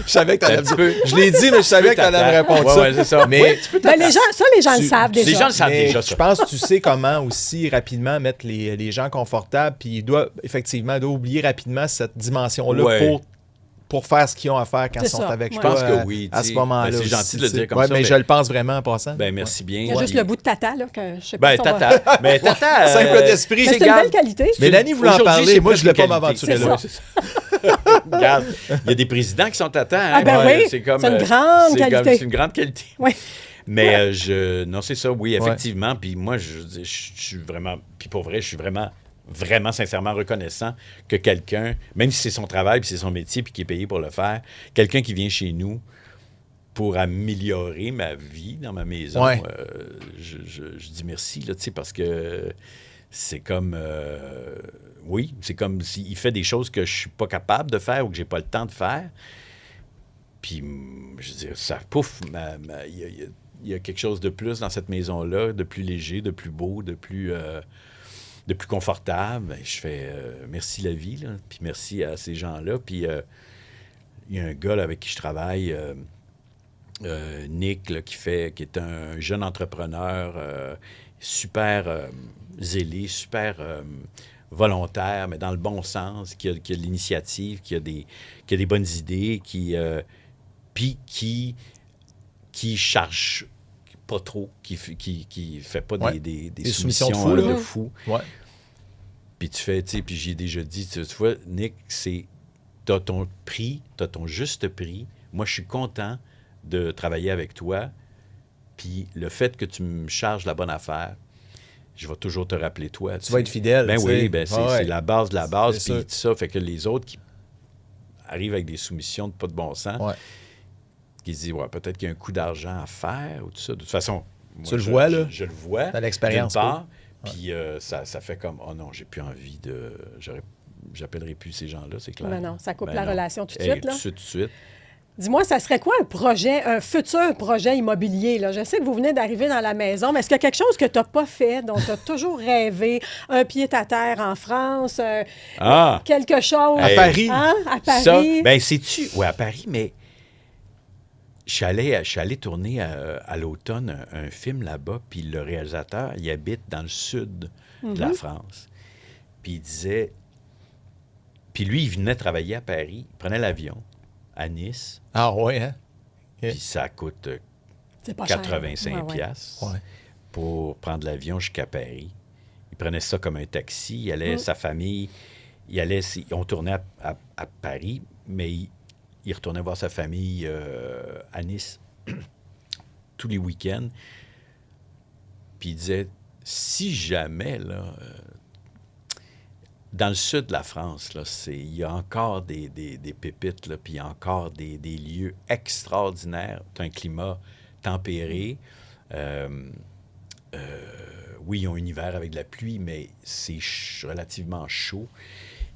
Je savais que t'allais Un petit peu. Je l'ai dit, mais je savais que t'allais me répondre ça. Ouais, c'est ça. Mais Ouais, tu peux Ben, les gens le Tu- savent déjà. Les gens le savent mais déjà, je ça. pense que tu sais comment aussi rapidement mettre les gens confortables, puis il doit oublier rapidement cette dimension-là Ouais. pour faire ce qu'ils ont à faire quand ils C'est sont ça, avec ouais. toi. Je pense que oui, À tu ce sais. moment-là. Ben, c'est gentil aussi, de le tu sais. dire comme Ouais, ça, mais mais- je le pense vraiment en passant. Ben, merci bien. Il y a juste le bout de tata, là, que je sais Ben, pas si on va- tata. Mais tata... Simple d'esprit. Mais c'est une regarde, belle qualité. Mélanie voulait en aujourd'hui, parler, c'est moi, je ne presque voulais pas une qualité. m'aventurer C'est là. ça. Regarde, il y a des présidents qui sont tata. Hein? Ah ben oui, c'est comme, c'est une grande c'est qualité. comme- c'est une grande qualité. Oui. Mais non, c'est ça, oui, effectivement. Puis moi, je suis vraiment... Puis pour vrai, je suis vraiment sincèrement reconnaissant que quelqu'un, même si c'est son travail, puis c'est son métier, puis qui est payé pour le faire, quelqu'un qui vient chez nous pour améliorer ma vie dans ma maison, Ouais. je dis merci, là, tu sais, parce que c'est comme... oui, c'est comme s'il fait des choses que je suis pas capable de faire ou que j'ai pas le temps de faire. Puis, je veux dire, ça pouf, il y a quelque chose de plus dans cette maison-là, de plus léger, de plus beau, de plus confortable. Ben, je fais merci la vie, là, puis merci à ces gens-là. Puis, il y a un gars là, avec qui je travaille, Nick, là, qui est un jeune entrepreneur super zélé, super volontaire, mais dans le bon sens, qui a de l'initiative, qui a des bonnes idées, puis qui charge pas trop, qui fait pas Ouais. des Des soumissions de soumissions fou, là. de fou. Ouais. Puis tu fais, tu sais, puis j'ai déjà dit, tu vois, Nick, t'as ton prix, t'as ton juste prix. Moi, je suis content de travailler avec toi. Puis le fait que tu me charges la bonne affaire, je vais toujours te rappeler toi. Tu vas être fidèle. Ben tu oui, sais. ben c'est Ouais. c'est la base de la base. C'est Puis sûr. tout ça, fait que les autres qui arrivent avec des soumissions de pas de bon sens, Ouais. qui se disent, ouais, peut-être qu'il y a un coup d'argent à faire ou tout ça. De toute façon, moi, Tu le vois, là? Je le vois. T'as l'expérience, d'une part, puis ça fait comme, oh non, j'ai plus envie de... J'appellerai plus ces gens-là, c'est clair. Ben non, ça coupe Ben la non. relation tout de Hey, suite, là. Tout de suite. Dis-moi, ça serait quoi un futur projet immobilier? Là? Je sais que vous venez d'arriver dans la maison, mais est-ce qu'il y a quelque chose que tu n'as pas fait, dont tu as toujours rêvé? Un pied-à-terre en France? Quelque chose? À Paris. Hein? À Paris? Ça, ben sais-tu... Oui, à Paris, mais je suis allé tourner à l'automne un film là-bas, puis le réalisateur, il habite dans le sud de la France. Puis il disait... Puis lui, il venait travailler à Paris, il prenait l'avion à Nice, Ah ouais, hein? puis ça coûte C'est pas cher. 85 Ouais, ouais. piastres Ouais. pour prendre l'avion jusqu'à Paris. Il prenait ça comme un taxi, il allait, sa famille, on tournait à Paris, mais il retournait voir sa famille à Nice tous les week-ends. Puis il disait, si jamais, là, dans le sud de la France, là, il y a encore des pépites, là, puis il y a encore des lieux extraordinaires. Tu as un climat tempéré. Oui, ils ont un hiver avec de la pluie, mais c'est relativement chaud.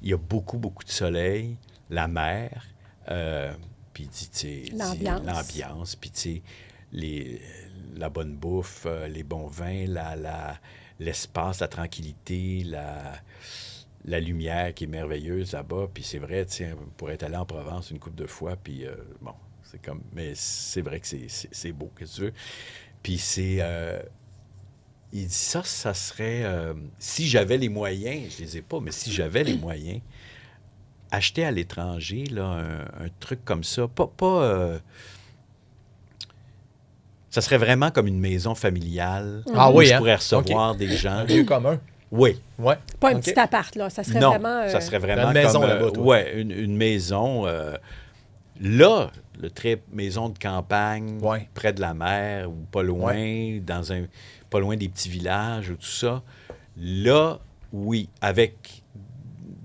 Il y a beaucoup, beaucoup de soleil, la mer, puis il dit, tu sais, l'ambiance, puis tu sais, la bonne bouffe, les bons vins, l'espace, la tranquillité, la lumière qui est merveilleuse là-bas. Puis c'est vrai, tu sais, on pourrait être allé en Provence une couple de fois, puis bon, c'est comme... Mais c'est vrai que c'est beau, qu'est-ce que tu veux. Puis c'est... il dit ça serait... si j'avais les moyens, je les ai pas, mais si j'avais les moyens, acheter à l'étranger, là, un truc comme ça, ça serait vraiment comme une maison familiale où je pourrais recevoir des gens. Un lieu commun. Oui. Ouais. Pas un petit appart, là. Ça serait vraiment... ça serait vraiment une maison comme... là-bas, toi. Ouais, une maison. Là, le très maison de campagne, près de la mer ou pas loin, pas loin des petits villages ou tout ça. Là, oui, avec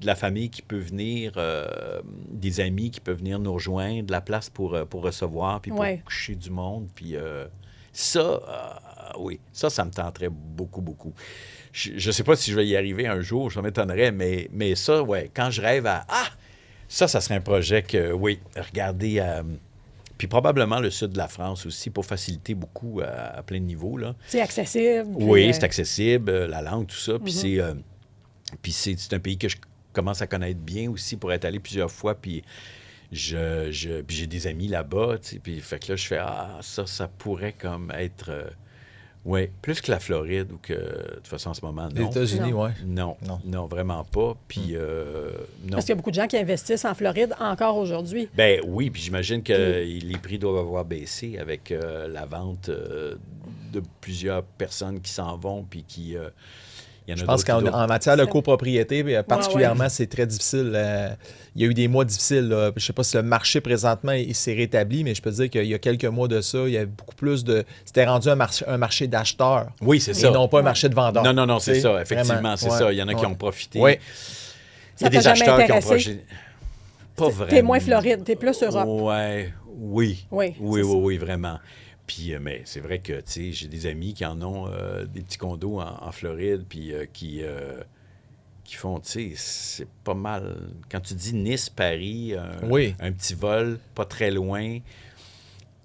de la famille qui peut venir, des amis qui peuvent venir nous rejoindre, de la place pour recevoir, puis pour coucher du monde. Puis oui, ça me tenterait beaucoup, beaucoup. Je ne sais pas si je vais y arriver un jour, ça m'étonnerait, mais ça, ouais, quand je rêve à... ça serait un projet que, oui, regardez... puis probablement le sud de la France aussi, pour faciliter beaucoup à plein de niveaux, là. C'est accessible. Oui, c'est accessible, la langue, tout ça. Puis c'est un pays que je commence à connaître bien aussi pour être allé plusieurs fois. Puis puis j'ai des amis là-bas, tu sais. Puis fait que là, je fais, ça pourrait comme être... oui, plus que la Floride ou que, de toute façon, en ce moment, non. Les États-Unis, oui. Non, vraiment pas. Puis, non. Parce qu'il y a beaucoup de gens qui investissent en Floride encore aujourd'hui. Ben oui, puis j'imagine que les prix doivent avoir baissé avec la vente de plusieurs personnes qui s'en vont, puis qui... Je pense qu'en matière de copropriété, particulièrement, c'est très difficile. Il y a eu des mois difficiles. Là. Je ne sais pas si le marché présentement il s'est rétabli, mais je peux te dire qu'il y a quelques mois de ça, il y avait beaucoup plus de... C'était rendu un marché d'acheteurs. Oui, c'est ça. Et non pas un marché de vendeurs. Non, c'est ça. Effectivement, vraiment, c'est ça. Il y en a qui ont profité. Oui. Il y a des acheteurs qui ont profité. Pas vraiment. T'es moins Floride, t'es plus Europe. Oui, vraiment. Puis, mais c'est vrai que, tu sais, j'ai des amis qui en ont des petits condos en Floride, puis qui font, tu sais, c'est pas mal. Quand tu dis Nice, Paris, un petit vol pas très loin,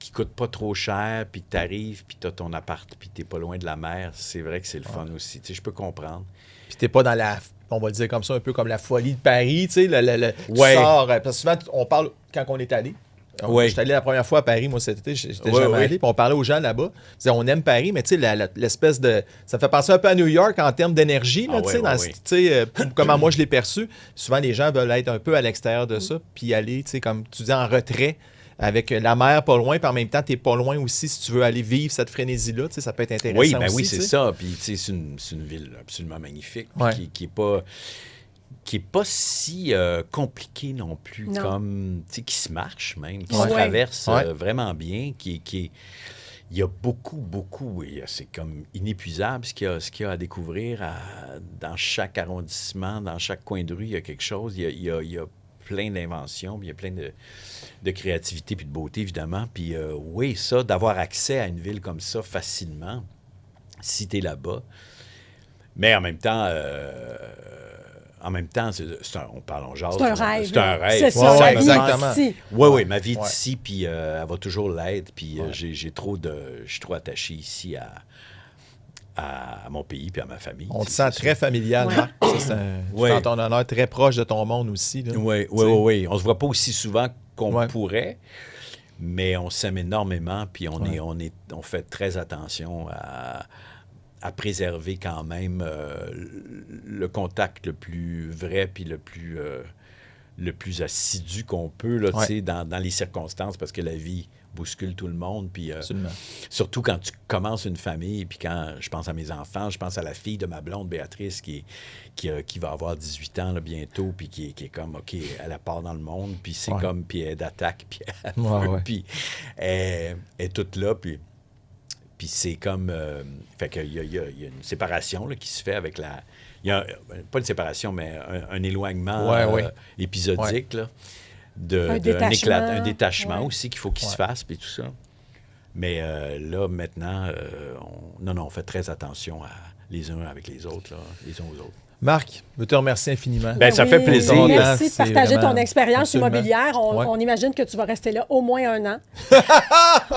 qui coûte pas trop cher, puis tu arrives, puis tu as ton appart, puis tu n'es pas loin de la mer, c'est vrai que c'est le fun aussi. Tu sais, je peux comprendre. Puis tu n'es pas dans on va dire comme ça, un peu comme la folie de Paris, tu sais, tu sors, parce que souvent, on parle quand on est allé. J'étais allé la première fois à Paris, moi, cet été, j'étais jamais allé, puis on parlait aux gens là-bas. On disait, on aime Paris, mais tu sais, l'espèce de... Ça fait penser un peu à New York en termes d'énergie, tu sais, comment moi je l'ai perçu. Souvent, les gens veulent être un peu à l'extérieur de ça, puis aller, tu sais, comme tu dis, en retrait, avec la mer pas loin, puis en même temps, tu n'es pas loin aussi si tu veux aller vivre cette frénésie-là, tu sais, ça peut être intéressant aussi. Oui, c'est ça. Puis, tu sais, c'est une ville absolument magnifique, qui est pas si compliqué non plus, comme, tu sais, qui se marche même, qui se traverse vraiment bien, il y a beaucoup, c'est comme inépuisable ce qu'il y a à découvrir dans chaque arrondissement, dans chaque coin de rue, il y a quelque chose, il y a plein d'inventions, il y a plein de créativité puis de beauté, évidemment, puis oui, ça, d'avoir accès à une ville comme ça facilement, si tu es là-bas, mais en même temps... on jase. C'est un rêve. C'est un rêve. C'est ça, exactement. Oui, ma vie est ici, puis elle va toujours l'être. Puis je suis trop attaché ici à mon pays puis à ma famille. On te sent très familial, Marc. C'est en ton honneur, très proche de ton monde aussi. Oui. On ne se voit pas aussi souvent qu'on pourrait, mais on s'aime énormément, puis on fait très attention à préserver quand même le contact le plus vrai puis le plus le plus assidu qu'on peut, là, Ouais. tu sais, dans les circonstances, parce que la vie bouscule tout le monde. Puis, Absolument. surtout quand tu commences une famille, puis quand je pense à mes enfants, je pense à la fille de ma blonde, Béatrice, qui va avoir 18 ans là, bientôt, puis qui est comme, OK, elle part dans le monde, puis c'est Ouais. comme, puis elle est d'attaque, puis elle Ouais, veut, ouais. puis elle est toute là, puis c'est comme... fait qu'il y a une séparation là, qui se fait avec la... Il y a pas une séparation, mais un éloignement Ouais, ouais. épisodique, là, Un détachement. un détachement Ouais. aussi qu'il faut qu'il se fasse, puis tout ça. Mais là, maintenant, on fait très attention les uns avec les autres, là, les uns aux autres. Marc, je veux te remercier infiniment. Ben, ça fait plaisir. Merci de C'est partager vraiment- ton expérience absolument. immobilière. Ouais. On imagine que tu vas rester là au moins 1 an.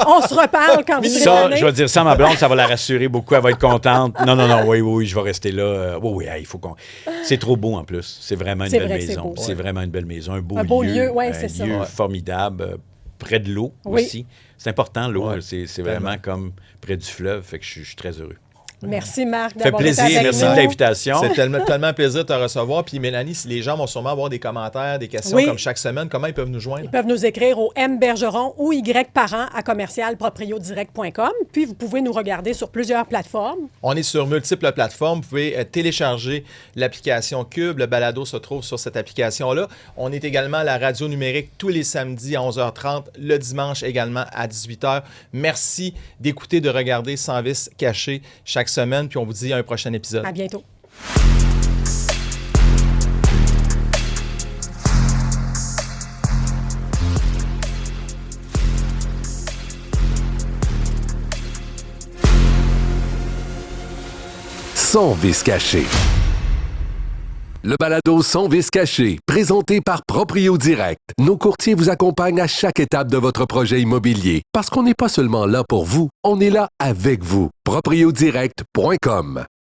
On se reparle quand vous serez Ça, tanné. je vais dire ça à ma blonde, ça va la rassurer beaucoup. Elle va être contente. Non, oui, je vais rester là. Oui, il faut qu'on... C'est trop beau en plus. C'est vraiment une C'est belle vrai que c'est maison. beau. C'est vraiment une belle maison. Un Un beau lieu, ouais, un c'est ça. lieu Ouais. formidable. Près de l'eau Oui. aussi. C'est important, l'eau. Ouais. C'est vraiment comme près du fleuve. Fait que je suis très heureux. Merci, Marc, Ça fait d'avoir été plaisir. avec Merci nous. de l'invitation. C'est tellement un plaisir de te recevoir. Puis Mélanie, si les gens vont sûrement avoir des commentaires, des questions Oui. comme chaque semaine, comment ils peuvent nous joindre? Ils peuvent nous écrire au mbergeron ou yparent@commercialpropriodirect.com. Puis, vous pouvez nous regarder sur plusieurs plateformes. On est sur multiples plateformes. Vous pouvez télécharger l'application Cube. Le balado se trouve sur cette application-là. On est également à la radio numérique tous les samedis à 11h30, le dimanche également à 18h. Merci d'écouter, de regarder Sans Vice Caché chaque semaine. Puis on vous dit à un prochain épisode. À bientôt. Sans vice caché. Le balado Sans vice caché, présenté par Proprio Direct. Nos courtiers vous accompagnent à chaque étape de votre projet immobilier. Parce qu'on n'est pas seulement là pour vous, on est là avec vous. Propriodirect.com